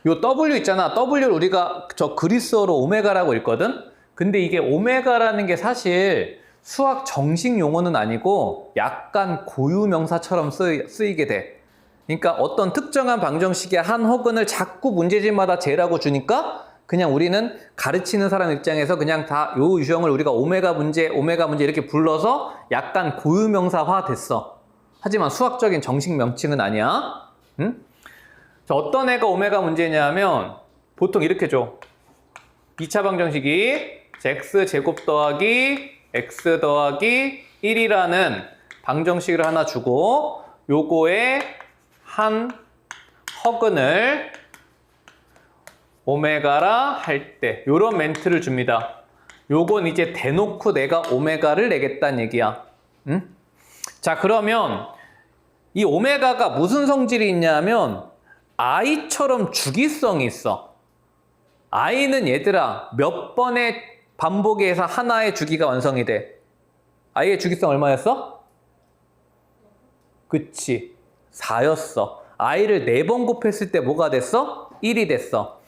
요 W 있잖아. W를 우리가 저 그리스어로 오메가라고 읽거든? 근데 이게 오메가라는 게 사실 수학 정식 용어는 아니고 약간 고유명사처럼 쓰이게 돼. 그러니까 어떤 특정한 방정식의 한 허근을 자꾸 문제집마다 재라고 주니까 그냥 우리는 가르치는 사람 입장에서 그냥 다 요 유형을 우리가 오메가 문제 이렇게 불러서 약간 고유명사화 됐어. 하지만 수학적인 정식 명칭은 아니야. 응? 자, 어떤 애가 오메가 문제냐면 보통 이렇게 줘. 2차 방정식이 x제곱 더하기 x 더하기 1이라는 방정식을 하나 주고 요거에 한 허근을 오메가라 할 때 요런 멘트를 줍니다. 요건 이제 대놓고 내가 오메가를 내겠다는 얘기야. 응? 자, 그러면 이 오메가가 무슨 성질이 있냐면 i처럼 주기성이 있어. i는 얘들아 몇 번의 반복에 해서 하나의 주기가 완성이 돼. i의 주기성 얼마였어? 그치. 4였어. i를 4번 곱했을 때 뭐가 됐어? 1이 됐어.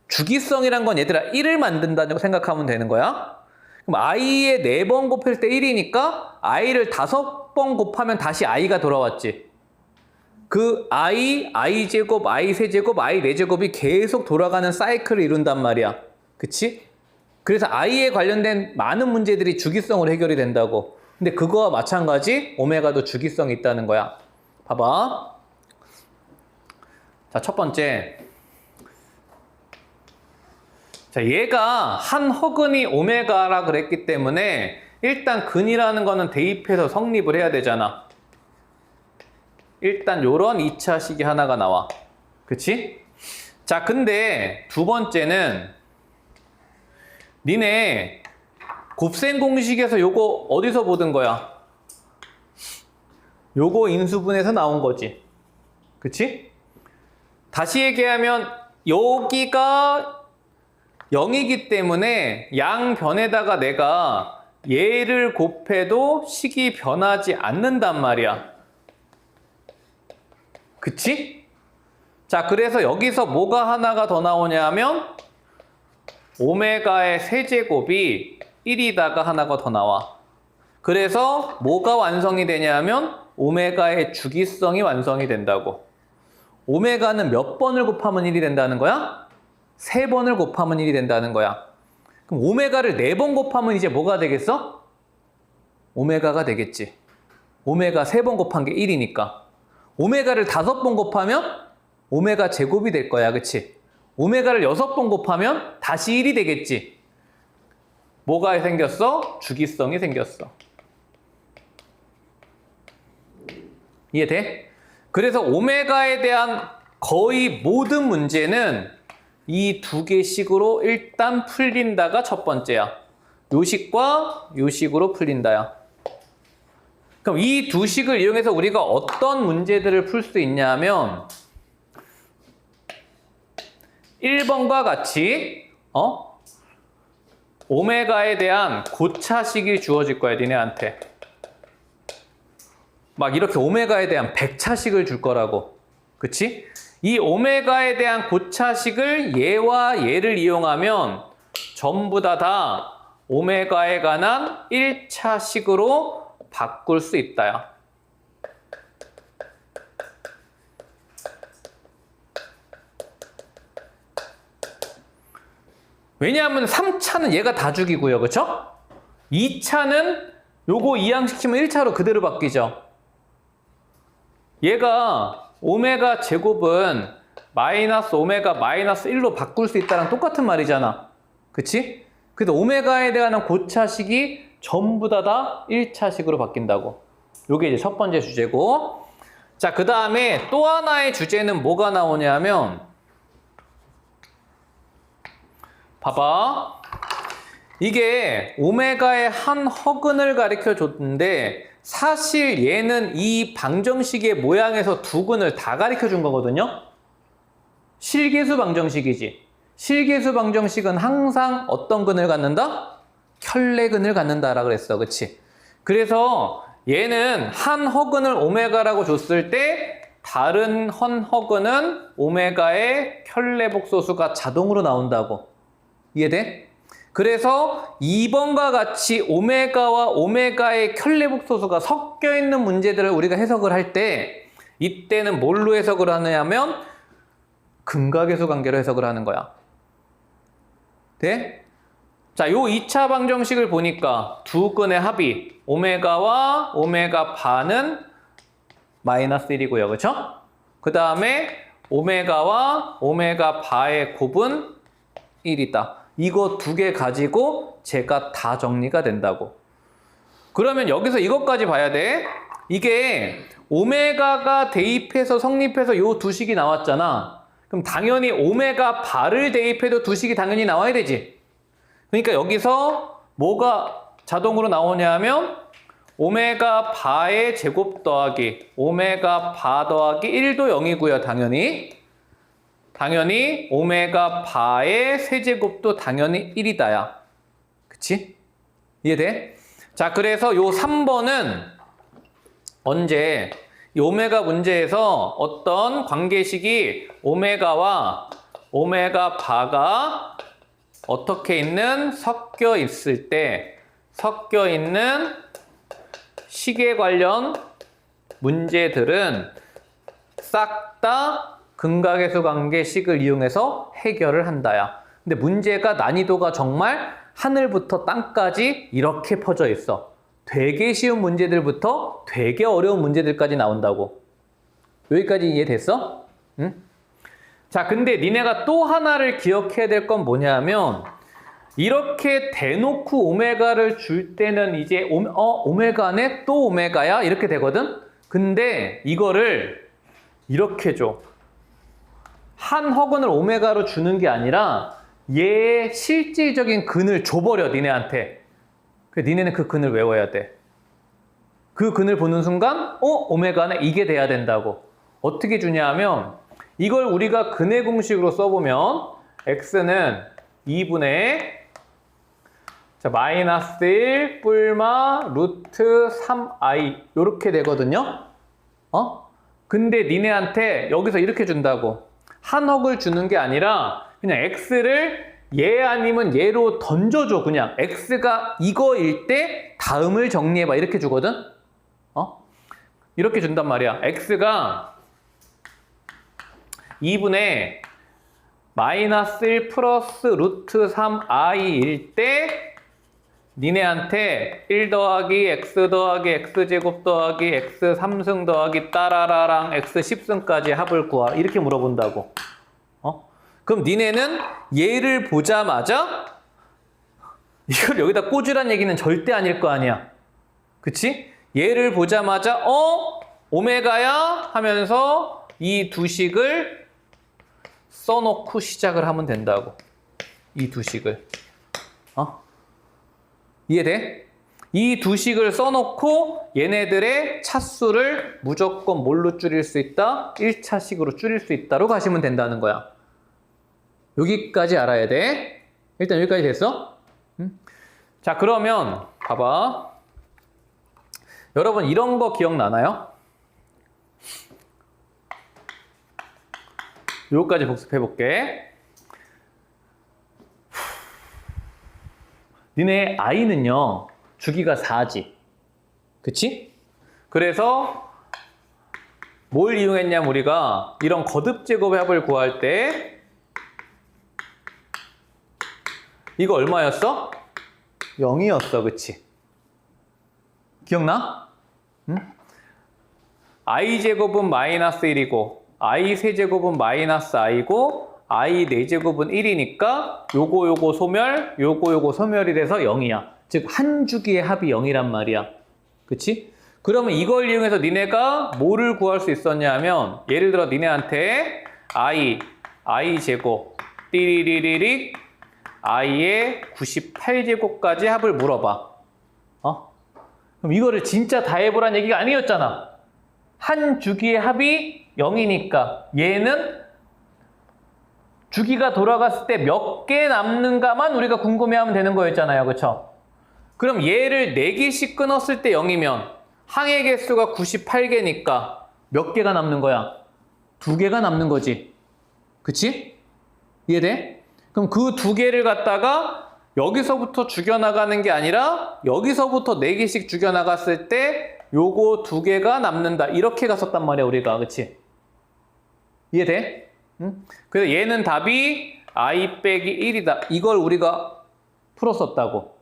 주기성이란 건 얘들아 1을 만든다고 생각하면 되는 거야. 그럼 i에 4번 곱했을 때 1이니까 i를 5번 곱하면 다시 i가 돌아왔지. 그 i 제곱, i 세제곱, i 4제곱이 계속 돌아가는 사이클을 이룬단 말이야. 그치? 그래서 i에 관련된 많은 문제들이 주기성으로 해결이 된다고. 근데 그거와 마찬가지 오메가도 주기성이 있다는 거야. 봐봐. 자, 첫 번째. 자, 얘가 한 허근이 오메가라 그랬기 때문에 일단 근이라는 거는 대입해서 성립을 해야 되잖아. 일단 요런 2차식이 하나가 나와. 그치? 자, 근데 두 번째는 니네 곱셈 공식에서 요거 어디서 보던 거야? 요거 인수분해서 나온 거지. 그치? 다시 얘기하면 여기가 0이기 때문에 양변에다가 내가 얘를 곱해도 식이 변하지 않는단 말이야. 그치? 자, 그래서 여기서 뭐가 하나가 더 나오냐면 오메가의 세제곱이 1이다가 하나가 더 나와. 그래서 뭐가 완성이 되냐면 오메가의 주기성이 완성이 된다고. 오메가는 몇 번을 곱하면 1이 된다는 거야? 3번을 곱하면 1이 된다는 거야. 그럼 오메가를 4번 곱하면 이제 뭐가 되겠어? 오메가가 되겠지. 오메가 3번 곱한 게 1이니까. 오메가를 5번 곱하면 오메가 제곱이 될 거야. 그치? 오메가를 6번 곱하면 다시 1이 되겠지. 뭐가 생겼어? 주기성이 생겼어. 이해돼? 그래서 오메가에 대한 거의 모든 문제는 이 두 개식으로 일단 풀린다가 첫 번째야. 요 식과 요 식으로 풀린다야. 그럼 이 두 식을 이용해서 우리가 어떤 문제들을 풀 수 있냐면 1번과 같이 오메가에 대한 고차식이 주어질 거야, 니네한테. 막 이렇게 오메가에 대한 100차식을 줄 거라고. 그치? 이 오메가에 대한 고차식을 얘와 얘를 이용하면 전부 다 오메가에 관한 1차식으로 바꿀 수 있다야. 왜냐하면 3차는 얘가 다 죽이고요. 그쵸? 2차는 요거 이항시키면 1차로 그대로 바뀌죠. 얘가 오메가 제곱은 마이너스 오메가 마이너스 1로 바꿀 수 있다랑 똑같은 말이잖아. 그치? 그래서 오메가에 대한 고차식이 전부 다 1차식으로 바뀐다고. 요게 이제 첫 번째 주제고. 자, 그 다음에 또 하나의 주제는 뭐가 나오냐면 봐봐. 이게 오메가의 한 허근을 가르쳐 줬는데 사실 얘는 이 방정식의 모양에서 두 근을 다 가르쳐 준 거거든요. 실계수 방정식이지. 실계수 방정식은 항상 어떤 근을 갖는다? 켤레근을 갖는다라 그랬어. 그치? 그래서 얘는 한 허근을 오메가라고 줬을 때 다른 한 허근은 오메가의 켤레복소수가 자동으로 나온다고. 이해돼? 그래서 2번과 같이 오메가와 오메가의 켤레복소수가 섞여 있는 문제들을 우리가 해석을 할 때 이때는 뭘로 해석을 하느냐면 근각계수 관계로 해석을 하는 거야. 돼? 자, 요 2차 방정식을 보니까 두 근의 합이 오메가와 오메가 바는 마이너스 1이고요. 그쵸? 그 다음에 오메가와 오메가 바의 곱은 1이다. 이거 두 개 가지고 제가 다 정리가 된다고. 그러면 여기서 이것까지 봐야 돼. 이게 오메가가 대입해서 성립해서 요 두 식이 나왔잖아. 그럼 당연히 오메가 바를 대입해도 두 식이 당연히 나와야 되지. 그러니까 여기서 뭐가 자동으로 나오냐면 오메가 바의 제곱 더하기 오메가 바 더하기 1도 0이고요. 당연히 오메가 바의 세제곱도 당연히 1이다야. 그치? 이해돼? 자, 그래서 요 3번은 언제 이 오메가 문제에서 어떤 관계식이 오메가와 오메가 바가 어떻게 있는 섞여 있을 때 섞여 있는 식에 관련 문제들은 싹 다 근각계수 관계식을 이용해서 해결을 한다야. 근데 문제가 난이도가 정말 하늘부터 땅까지 이렇게 퍼져 있어. 되게 쉬운 문제들부터 되게 어려운 문제들까지 나온다고. 여기까지 이해됐어? 응? 자, 근데 니네가 또 하나를 기억해야 될 건 뭐냐면 이렇게 대놓고 오메가를 줄 때는 이제 오메가네? 또 오메가야? 이렇게 되거든? 근데 이거를 이렇게 줘. 한 허근을 오메가로 주는 게 아니라 얘의 실질적인 근을 줘버려, 니네한테. 니네는 그 근을 외워야 돼. 그 근을 보는 순간 오메가네? 이게 돼야 된다고. 어떻게 주냐 하면 이걸 우리가 근의 공식으로 써보면 x는 2분의 자, 마이너스 1 뿔마 루트 3i 이렇게 되거든요. 근데 니네한테 여기서 이렇게 준다고. 한 헉을 주는 게 아니라 그냥 x를 얘 아니면 얘로 던져줘. 그냥 x가 이거일 때 다음을 정리해봐. 이렇게 주거든. 이렇게 준단 말이야. x가 2분의 마이너스 1 플러스 루트 3i일 때 니네한테 1 더하기 x 더하기 x제곱 더하기 x 3승 더하기 따라라랑 x 10승까지 합을 구하라. 이렇게 물어본다고. 그럼 니네는 얘를 보자마자 이걸 여기다 꽂으란 얘기는 절대 아닐 거 아니야. 그치? 얘를 보자마자 오메가야 하면서 이 두 식을 써놓고 시작을 하면 된다고. 이 두 식을. 이해돼? 이 두 식을 써놓고 얘네들의 차수를 무조건 뭘로 줄일 수 있다? 1차식으로 줄일 수 있다로 가시면 된다는 거야. 여기까지 알아야 돼. 일단 여기까지 됐어? 자, 그러면 봐봐. 여러분 이런 거 기억나나요? 여기까지 복습해 볼게. 니네 i는요 주기가 4지. 그치? 그래서 뭘 이용했냐면 우리가 이런 거듭제곱의 합을 구할 때 이거 얼마였어? 0이었어. 그치? 기억나? 응? i제곱은 마이너스 1이고 i 세제곱은 마이너스 i고 i 4제곱은 1이니까 요거 소멸, 요거 소멸이 돼서 0이야. 즉 한 주기의 합이 0이란 말이야. 그치? 그러면 이걸 이용해서 니네가 뭐를 구할 수 있었냐 하면 예를 들어 니네한테 i제곱 띠리리리릭 i의 98제곱까지 합을 물어봐. 그럼 이거를 진짜 다 해보란 얘기가 아니었잖아. 한 주기의 합이 0이니까 얘는 주기가 돌아갔을 때 몇 개 남는가만 우리가 궁금해하면 되는 거였잖아요. 그쵸? 그럼 얘를 4개씩 끊었을 때 0이면 항의 개수가 98개니까 몇 개가 남는 거야? 2개가 남는 거지. 그치? 이해돼? 그럼 그 2개를 갖다가 여기서부터 죽여나가는 게 아니라 여기서부터 4개씩 죽여나갔을 때 요거 2개가 남는다. 이렇게 갔었단 말이야 우리가. 그치? 이해돼? 응? 그래서 얘는 답이 i 빼기 1이다. 이걸 우리가 풀었었다고.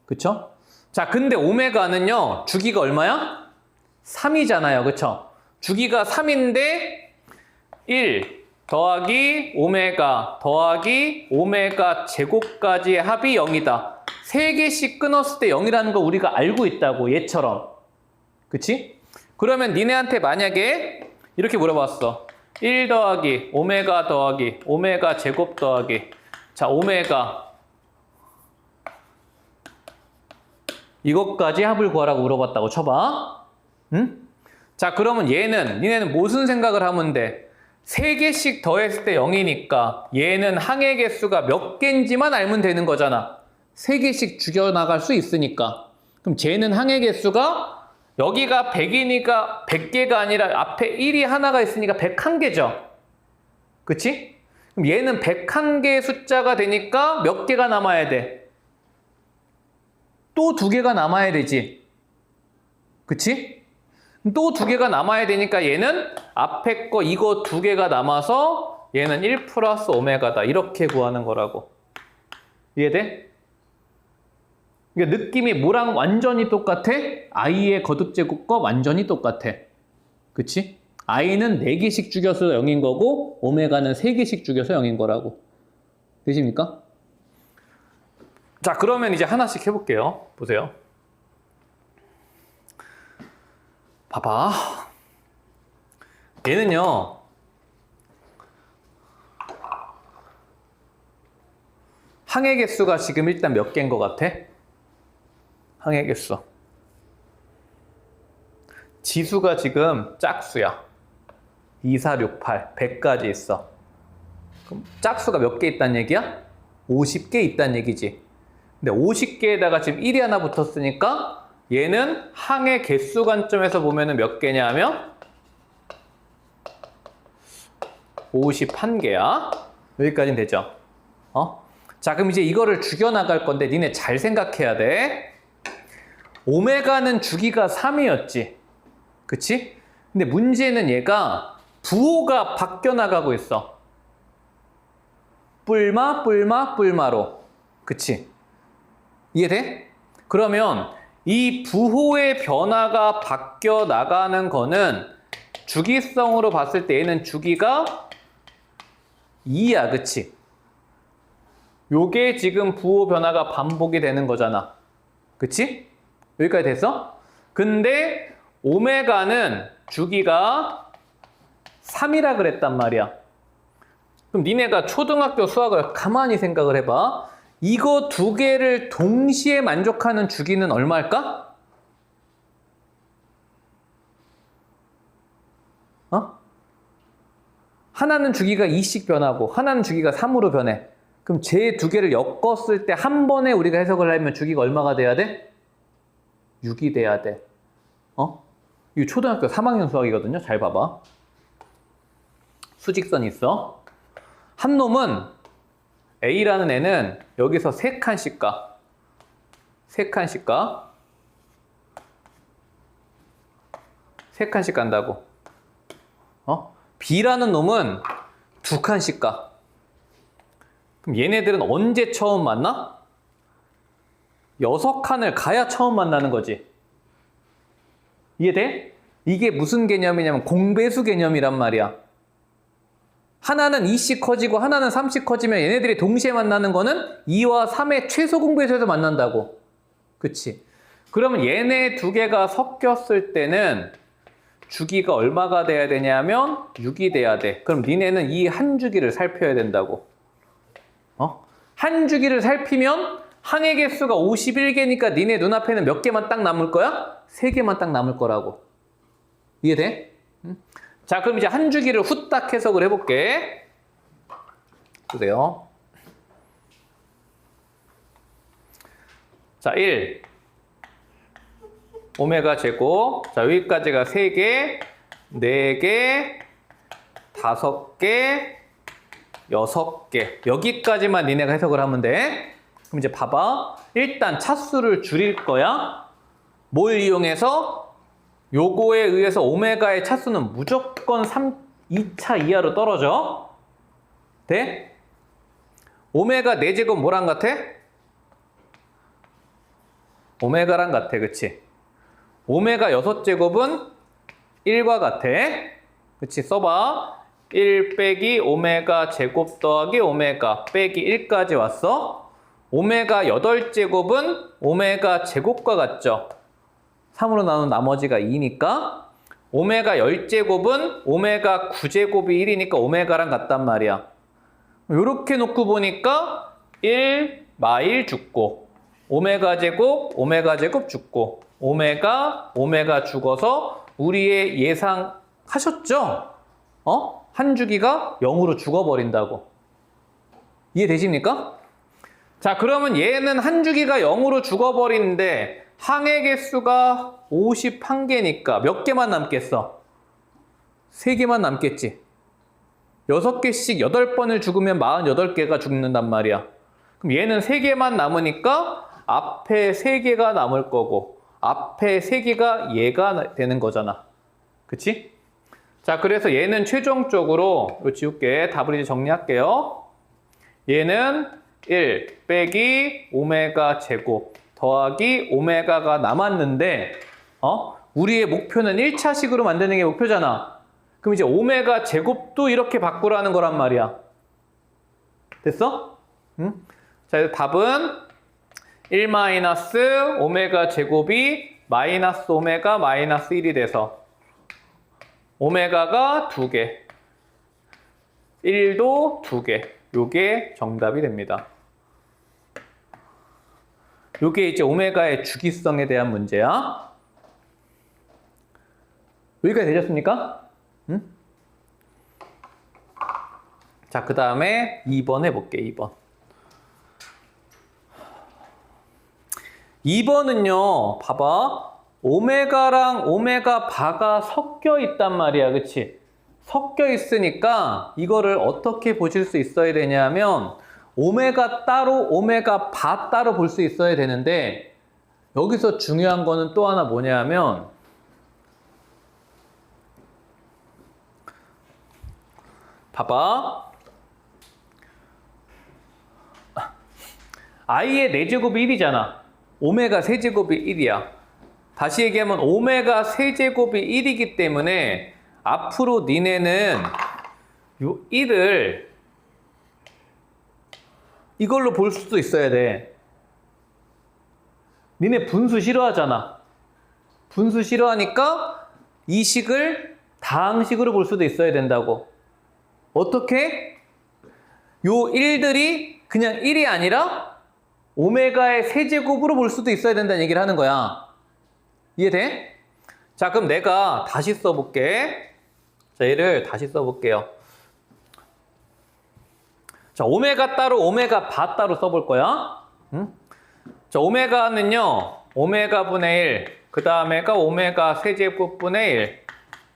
그쵸? 자, 근데 오메가는요 주기가 얼마야? 3이잖아요. 그쵸? 주기가 3인데 1 더하기 오메가 더하기 오메가 제곱까지의 합이 0이다. 3개씩 끊었을 때 0이라는 거 우리가 알고 있다고. 얘처럼. 그치? 그러면 니네한테 만약에 이렇게 물어봤어. 1 더하기 오메가 더하기 오메가 제곱 더하기 자 오메가 이것까지 합을 구하라고 물어봤다고 쳐봐. 응? 자, 그러면 니네는 무슨 생각을 하면 돼? 3개씩 더했을 때 0이니까 얘는 항의 개수가 몇 개인지만 알면 되는 거잖아. 3개씩 죽여나갈 수 있으니까. 그럼 쟤는 항해 개수가 여기가 100이니까 100개가 아니라 앞에 1이 하나가 있으니까 101개죠. 그치? 그럼 얘는 101개의 숫자가 되니까 몇 개가 남아야 돼? 또 2개가 남아야 되지. 그치? 또 2개가 남아야 되니까 얘는 앞에 거 이거 2개가 남아서 얘는 1 플러스 오메가다. 이렇게 구하는 거라고. 이해돼? 그러니까 느낌이 뭐랑 완전히 똑같아? i의 거듭제곱과 완전히 똑같아. 그치? i는 4개씩 죽여서 0인 거고 오메가는 3개씩 죽여서 0인 거라고. 되십니까? 자, 그러면 이제 하나씩 해볼게요. 보세요. 봐봐. 얘는요. 항해 개수가 지금 일단 몇 개인 것 같아? 항해 개수. 지수가 지금 짝수야. 2, 4, 6, 8, 100까지 있어. 그럼 짝수가 몇 개 있다는 얘기야? 50개 있다는 얘기지. 근데 50개에다가 지금 1이 하나 붙었으니까 얘는 항해 개수 관점에서 보면은 몇 개냐 하면 51개야. 여기까지는 되죠. 자, 그럼 이제 이거를 죽여나갈 건데 니네 잘 생각해야 돼. 오메가는 주기가 3이었지. 그치? 근데 문제는 얘가 부호가 바뀌어 나가고 있어. 뿔마, 뿔마, 뿔마로. 그치? 이해돼? 그러면 이 부호의 변화가 바뀌어 나가는 거는 주기성으로 봤을 때 얘는 주기가 2야. 그치? 요게 지금 부호 변화가 반복이 되는 거잖아. 그치? 여기까지 됐어? 근데 오메가는 주기가 3이라 그랬단 말이야. 그럼 니네가 초등학교 수학을 가만히 생각을 해봐. 이거 2개를 동시에 만족하는 주기는 얼마일까? 하나는 주기가 2씩 변하고 하나는 주기가 3으로 변해. 그럼 제 2개를 엮었을 때 한 번에 우리가 해석을 하려면 주기가 얼마가 돼야 돼? 6이 돼야 돼. 이거 초등학교 3학년 수학이거든요. 잘 봐봐. 수직선이 있어. 한 놈은 A라는 애는 여기서 3칸씩 가. 3칸씩 가. 3칸씩 간다고. B라는 놈은 2칸씩 가. 그럼 얘네들은 언제 처음 만나? 6칸을 가야 처음 만나는 거지. 이해돼? 이게 무슨 개념이냐면 공배수 개념이란 말이야. 하나는 2씩 커지고 하나는 3씩 커지면 얘네들이 동시에 만나는 거는 2와 3의 최소 공배수에서 만난다고. 그치? 그러면 얘네 2개가 섞였을 때는 주기가 얼마가 돼야 되냐면 6이 돼야 돼. 그럼 니네는 이 한 주기를 살펴야 된다고. 한 주기를 살피면 항해 개수가 51개니까 니네 눈앞에는 몇 개만 딱 남을 거야? 3개만 딱 남을 거라고. 이해돼? 자, 그럼 이제 한 주기를 후딱 해석을 해볼게. 보세요. 자, 1. 오메가 제곱. 자, 여기까지가 3개, 4개, 5개, 6개. 여기까지만 니네가 해석을 하면 돼. 그럼 이제 봐봐. 일단 차수를 줄일 거야. 뭘 이용해서? 요거에 의해서 오메가의 차수는 무조건 2차 이하로 떨어져. 돼? 오메가 4제곱 뭐랑 같아? 오메가랑 같아. 그치? 오메가 6제곱은 1과 같아. 그치? 써봐. 1 빼기 오메가 제곱 더하기 오메가 빼기 1까지 왔어. 오메가 8제곱은 오메가 제곱과 같죠? 3으로 나눈 나머지가 2니까 오메가 10제곱은 오메가 9제곱이 1이니까 오메가랑 같단 말이야. 이렇게 놓고 보니까 1, 마일 죽고 오메가 제곱 죽고 오메가 죽어서 우리의 예상하셨죠? 한 주기가 0으로 죽어버린다고. 이해되십니까? 자, 그러면 얘는 한 주기가 0으로 죽어버리는데 항의 개수가 51개니까 몇 개만 남겠어? 3개만 남겠지. 6개씩 8번을 죽으면 48개가 죽는단 말이야. 그럼 얘는 3개만 남으니까 앞에 3개가 남을 거고 앞에 3개가 얘가 되는 거잖아. 그치? 자, 그래서 얘는 최종적으로 이거 지울게. 답을 이제 정리할게요. 얘는 1 빼기 오메가 제곱 더하기 오메가가 남았는데 우리의 목표는 1차식으로 만드는 게 목표잖아. 그럼 이제 오메가 제곱도 이렇게 바꾸라는 거란 말이야. 됐어? 응? 자, 답은 1 마이너스 오메가 제곱이 마이너스 오메가 마이너스 1이 돼서 오메가가 2개, 1도 2개. 요게 정답이 됩니다. 요게 이제 오메가의 주기성에 대한 문제야. 여기까지 되셨습니까? 응? 자, 그 다음에 2번 해볼게, 2번. 2번은요, 봐봐. 오메가랑 오메가 바가 섞여 있단 말이야, 그치? 섞여 있으니까 이거를 어떻게 보실 수 있어야 되냐면 오메가 따로, 오메가 바 따로 볼 수 있어야 되는데 여기서 중요한 거는 또 하나 뭐냐면 봐봐. i의 4제곱이 1이잖아. 오메가 세제곱이 1이야. 다시 얘기하면 오메가 세제곱이 1이기 때문에 앞으로 니네는 요 1을 이걸로 볼 수도 있어야 돼. 니네 분수 싫어하잖아. 분수 싫어하니까 이 식을 다항식으로 볼 수도 있어야 된다고. 어떻게? 요 1들이 그냥 1이 아니라 오메가의 세제곱으로 볼 수도 있어야 된다는 얘기를 하는 거야. 이해돼? 자, 그럼 내가 다시 써볼게. 자, 얘를 다시 써볼게요. 자, 오메가 따로, 오메가 바 따로 써볼 거야. 응? 자, 오메가는요, 오메가 분의 1, 그 다음에가 오메가 세제곱 분의 1,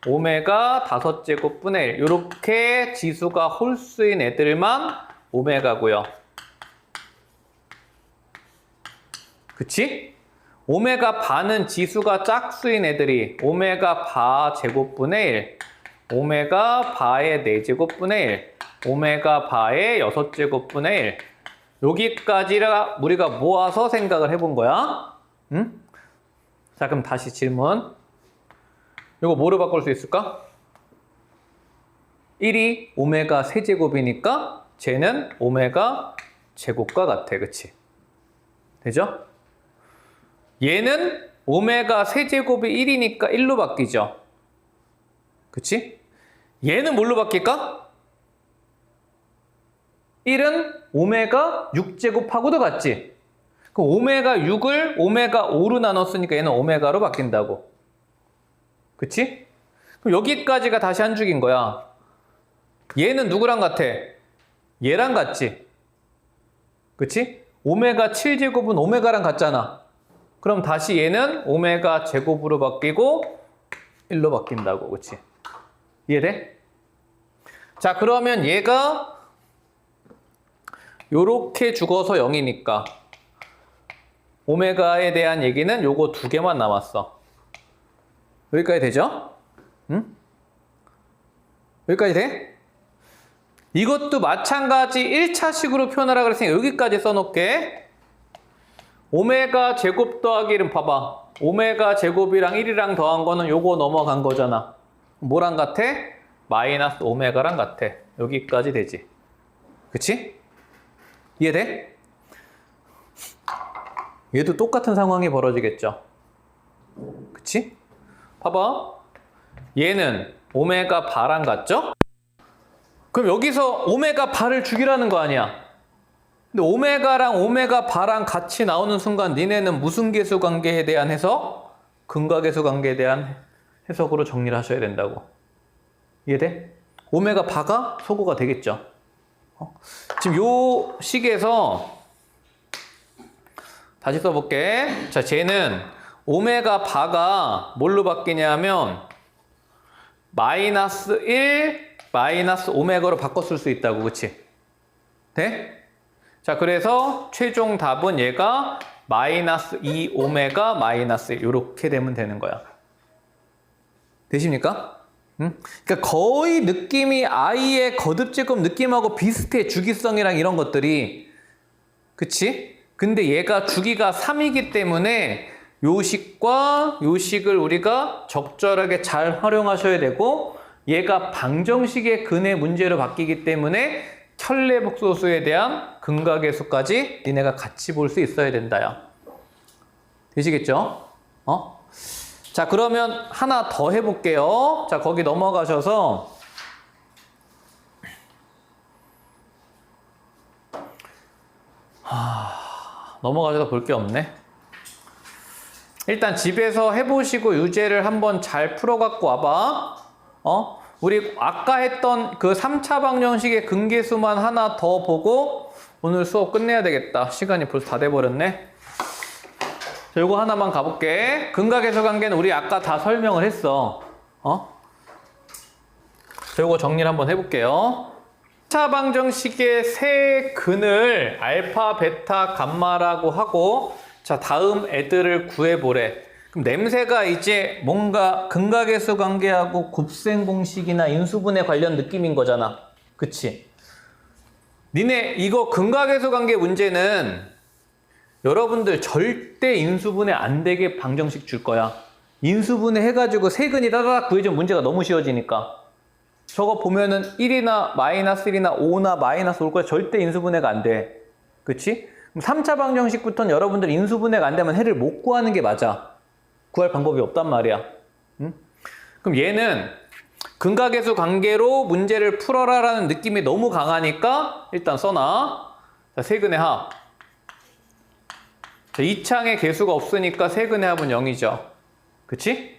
오메가 5제곱 분의 1. 요렇게 지수가 홀수인 애들만 오메가고요. 그치? 오메가 바는 지수가 짝수인 애들이 오메가 바 제곱분의 1, 오메가 바의 4제곱분의 1, 오메가 바의 6제곱분의 1. 여기까지가 우리가 모아서 생각을 해본 거야. 응? 자, 그럼 다시 질문. 이거 뭐로 바꿀 수 있을까? 1이 오메가 세제곱이니까 쟤는 오메가 제곱과 같아. 그치? 되죠? 얘는 오메가 세제곱이 1이니까 1로 바뀌죠. 그치? 얘는 뭘로 바뀔까? 1은 오메가 6제곱하고도 같지? 그럼 오메가 6을 오메가 5로 나눴으니까 얘는 오메가로 바뀐다고. 그치? 그럼 여기까지가 다시 한 줄인 거야. 얘는 누구랑 같아? 얘랑 같지? 그치? 오메가 7제곱은 오메가랑 같잖아. 그럼 다시 얘는 오메가 제곱으로 바뀌고 1로 바뀐다고. 그치? 이해돼? 자, 그러면 얘가 요렇게 죽어서 0이니까 오메가에 대한 얘기는 요거 2개만 남았어. 여기까지 되죠? 응? 여기까지 돼? 이것도 마찬가지 1차식으로 표현하라 그랬으니까 여기까지 써놓을게. 오메가 제곱 더하기 1은 봐봐. 오메가 제곱이랑 1이랑 더한 거는 요거 넘어간 거잖아. 뭐랑 같아? 마이너스 오메가랑 같아. 여기까지 되지. 그치? 이해돼? 얘도 똑같은 상황이 벌어지겠죠. 그치? 봐봐. 얘는 오메가 바랑 같죠? 그럼 여기서 오메가 바를 죽이라는 거 아니야. 근데 오메가랑 오메가 바랑 같이 나오는 순간 니네는 무슨 계수 관계에 대한 해석? 근과계수 관계에 대한 해석으로 정리를 하셔야 된다고. 이해돼? 오메가 바가 소거가 되겠죠. 지금 요 식에서 다시 써볼게. 자, 쟤는 오메가 바가 뭘로 바뀌냐면 마이너스 1 마이너스 오메가로 바꿔 쓸 수 있다고. 그치? 돼? 자, 그래서 최종 답은 얘가 마이너스 2 오메가 마이너스 1 이렇게 되면 되는 거야. 되십니까? 응? 그러니까 거의 느낌이 I의 거듭제곱 느낌하고 비슷해. 주기성이랑 이런 것들이. 그치? 근데 얘가 주기가 3이기 때문에 요식과 요식을 우리가 적절하게 잘 활용하셔야 되고, 얘가 방정식의 근의 문제로 바뀌기 때문에 켤레복소수에 대한 근각계수까지 니네가 같이 볼 수 있어야 된다요. 되시겠죠? 자, 그러면 하나 더 해볼게요. 자, 거기 넘어가셔서 넘어가셔서 볼 게 없네. 일단 집에서 해보시고 유제를 한번 잘 풀어갖고 와봐. 우리 아까 했던 그 3차 방정식의 근계수만 하나 더 보고 오늘 수업 끝내야 되겠다. 시간이 벌써 다 돼버렸네. 자, 요거 하나만 가볼게. 근각계수 관계는 우리 아까 다 설명을 했어. 자, 요거 정리를 한번 해볼게요. 3차 방정식의 세 근을 알파, 베타, 감마라고 하고, 자, 다음 애들을 구해보래. 그럼 냄새가 이제 뭔가 근각계수 관계하고 곱셈 공식이나 인수분해 관련 느낌인 거잖아. 그치? 니네 이거 근각계수 관계 문제는 여러분들 절대 인수분해 안 되게 방정식 줄 거야. 인수분해 해가지고 세 근이 따다닥 구해주면 문제가 너무 쉬워지니까. 저거 보면은 1이나 마이너스 1이나 5나 마이너스 올 거야. 절대 인수분해가 안 돼. 그치? 그럼 3차 방정식부터는 여러분들 인수분해가 안 되면 해를 못 구하는 게 맞아. 구할 방법이 없단 말이야. 응? 그럼 얘는 근각계수 관계로 문제를 풀어라 라는 느낌이 너무 강하니까 일단 써놔. 자, 세근의 합. 자, 2창에 계수가 없으니까 세근의 합은 0이죠. 그치?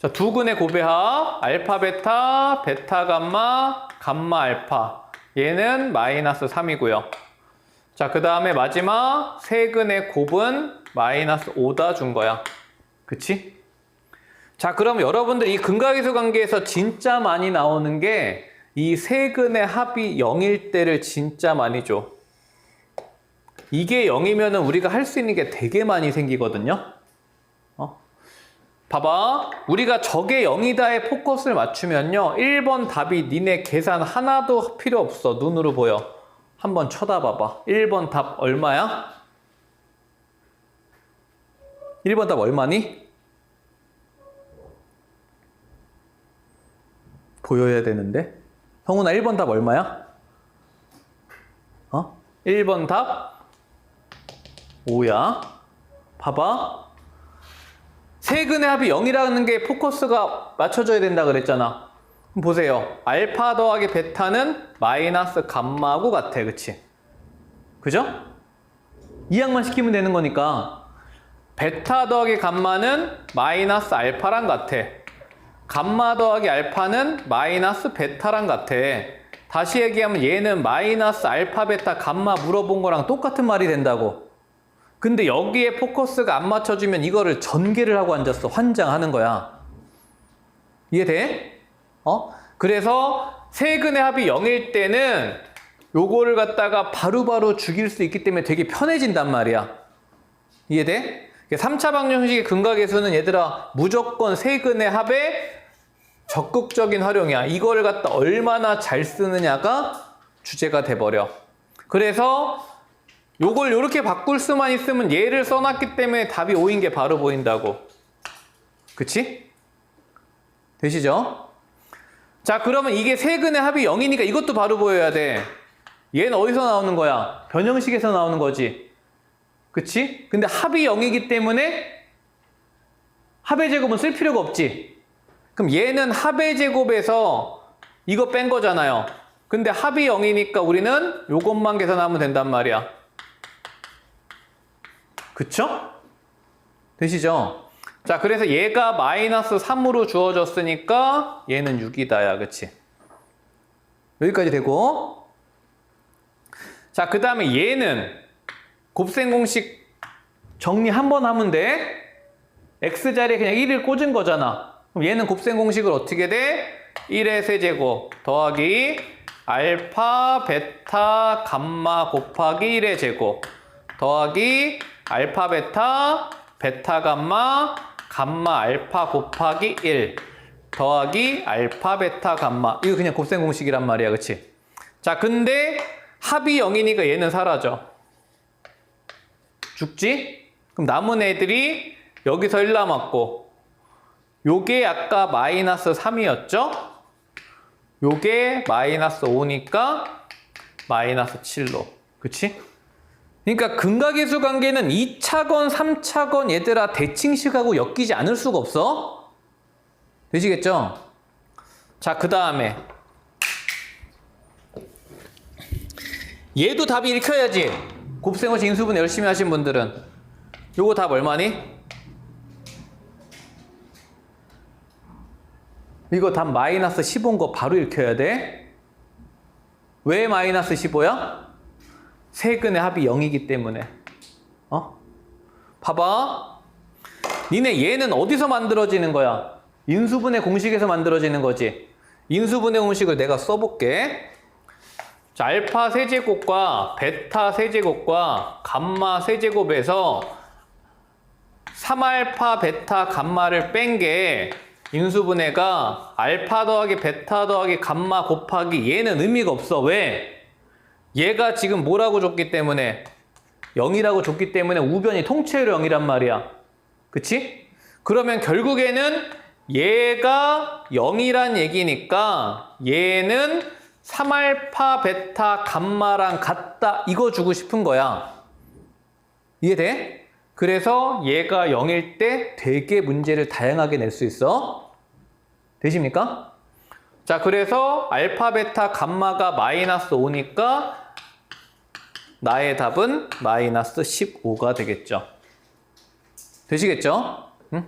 자, 두 근의 곱배합. 알파, 베타, 베타, 감마, 감마, 알파. 얘는 마이너스 3이고요. 자, 그 다음에 마지막 세 근의 곱은 마이너스 5다 준 거야. 그치? 자, 그럼 여러분들 이 근각계수 관계에서 진짜 많이 나오는 게 이 세 근의 합이 0일 때를 진짜 많이 줘. 이게 0이면은 우리가 할 수 있는 게 되게 많이 생기거든요. 봐봐. 우리가 저게 0이다에 포커스를 맞추면요. 1번 답이 니네 계산 하나도 필요 없어. 눈으로 보여. 한번 쳐다봐봐. 1번 답 얼마야? 1번 답 얼마니? 보여야 되는데. 형훈아 1번 답 얼마야? 1번 답 5야. 봐봐. 세근의 합이 0이라는 게 포커스가 맞춰져야 된다 그랬잖아. 그럼 보세요. 알파 더하기 베타는 마이너스 감마하고 같아. 그치? 그죠? 이항만 시키면 되는 거니까. 베타 더하기 감마는 마이너스 알파랑 같아. 감마 더하기 알파는 마이너스 베타랑 같아. 다시 얘기하면 얘는 마이너스 알파, 베타, 감마 물어본 거랑 똑같은 말이 된다고. 근데 여기에 포커스가 안 맞춰주면 이거를 전개를 하고 앉았어. 환장하는 거야. 이해돼? 그래서 세근의 합이 0일 때는 요거를 갖다가 바로바로 죽일 수 있기 때문에 되게 편해진단 말이야. 이해돼? 3차 방정식의 근각계수는 얘들아 무조건 세근의 합의 적극적인 활용이야. 이거를 갖다 얼마나 잘 쓰느냐가 주제가 돼버려. 그래서 요걸 요렇게 바꿀 수만 있으면 얘를 써놨기 때문에 답이 5인 게 바로 보인다고. 그치? 되시죠? 자, 그러면 이게 세근의 합이 0이니까 이것도 바로 보여야 돼. 얘는 어디서 나오는 거야? 변형식에서 나오는 거지. 그치? 근데 합이 0이기 때문에 합의 제곱은 쓸 필요가 없지. 그럼 얘는 합의 제곱에서 이거 뺀 거잖아요. 근데 합이 0이니까 우리는 요것만 계산하면 된단 말이야. 그쵸? 되시죠? 자, 그래서 얘가 마이너스 3으로 주어졌으니까 얘는 6이다야. 그치? 여기까지 되고. 자, 그 다음에 얘는 곱셈 공식 정리 한 번 하면 돼. x 자리에 그냥 1을 꽂은 거잖아. 그럼 얘는 곱셈 공식을 어떻게 돼? 1의 세제곱 더하기 알파, 베타, 감마 곱하기 1의 제곱 더하기 알파, 베타, 베타, 감마, 감마, 알파 곱하기 1 더하기 알파, 베타, 감마. 이거 그냥 곱셈 공식이란 말이야. 그치? 자, 근데 합이 0이니까 얘는 사라져. 죽지? 그럼 남은 애들이 여기서 1 남았고 요게 아까 마이너스 3이었죠? 요게 마이너스 5니까 마이너스 7로. 그치? 그러니까 근각의수 관계는 2차건, 3차건 얘들아 대칭식하고 엮이지 않을 수가 없어. 되시겠죠? 자, 그 다음에 얘도 답이 읽혀야지. 곱셈없이 인수분해 열심히 하신 분들은 요거 답 얼마니? 이거 답 마이너스 15인 거 바로 읽혀야 돼. 왜 마이너스 15야? 세근의 합이 0이기 때문에. 봐봐. 니네 얘는 어디서 만들어지는 거야? 인수분해 공식에서 만들어지는 거지. 인수분해 공식을 내가 써볼게. 자, 알파 세제곱과 베타 세제곱과 감마 세제곱에서 3알파 베타 감마를 뺀 게 인수분해가 알파 더하기 베타 더하기 감마 곱하기 얘는 의미가 없어. 왜? 얘가 지금 뭐라고 줬기 때문에 0이라고 줬기 때문에 우변이 통째로 0이란 말이야. 그치? 그러면 결국에는 얘가 0이란 얘기니까 얘는 3알파 베타 감마랑 같다 이거 주고 싶은 거야. 이해돼? 그래서 얘가 0일 때 되게 문제를 다양하게 낼 수 있어. 되십니까? 자, 그래서 알파 베타 감마가 마이너스 5니까 나의 답은 마이너스 15가 되겠죠. 되시겠죠? 응?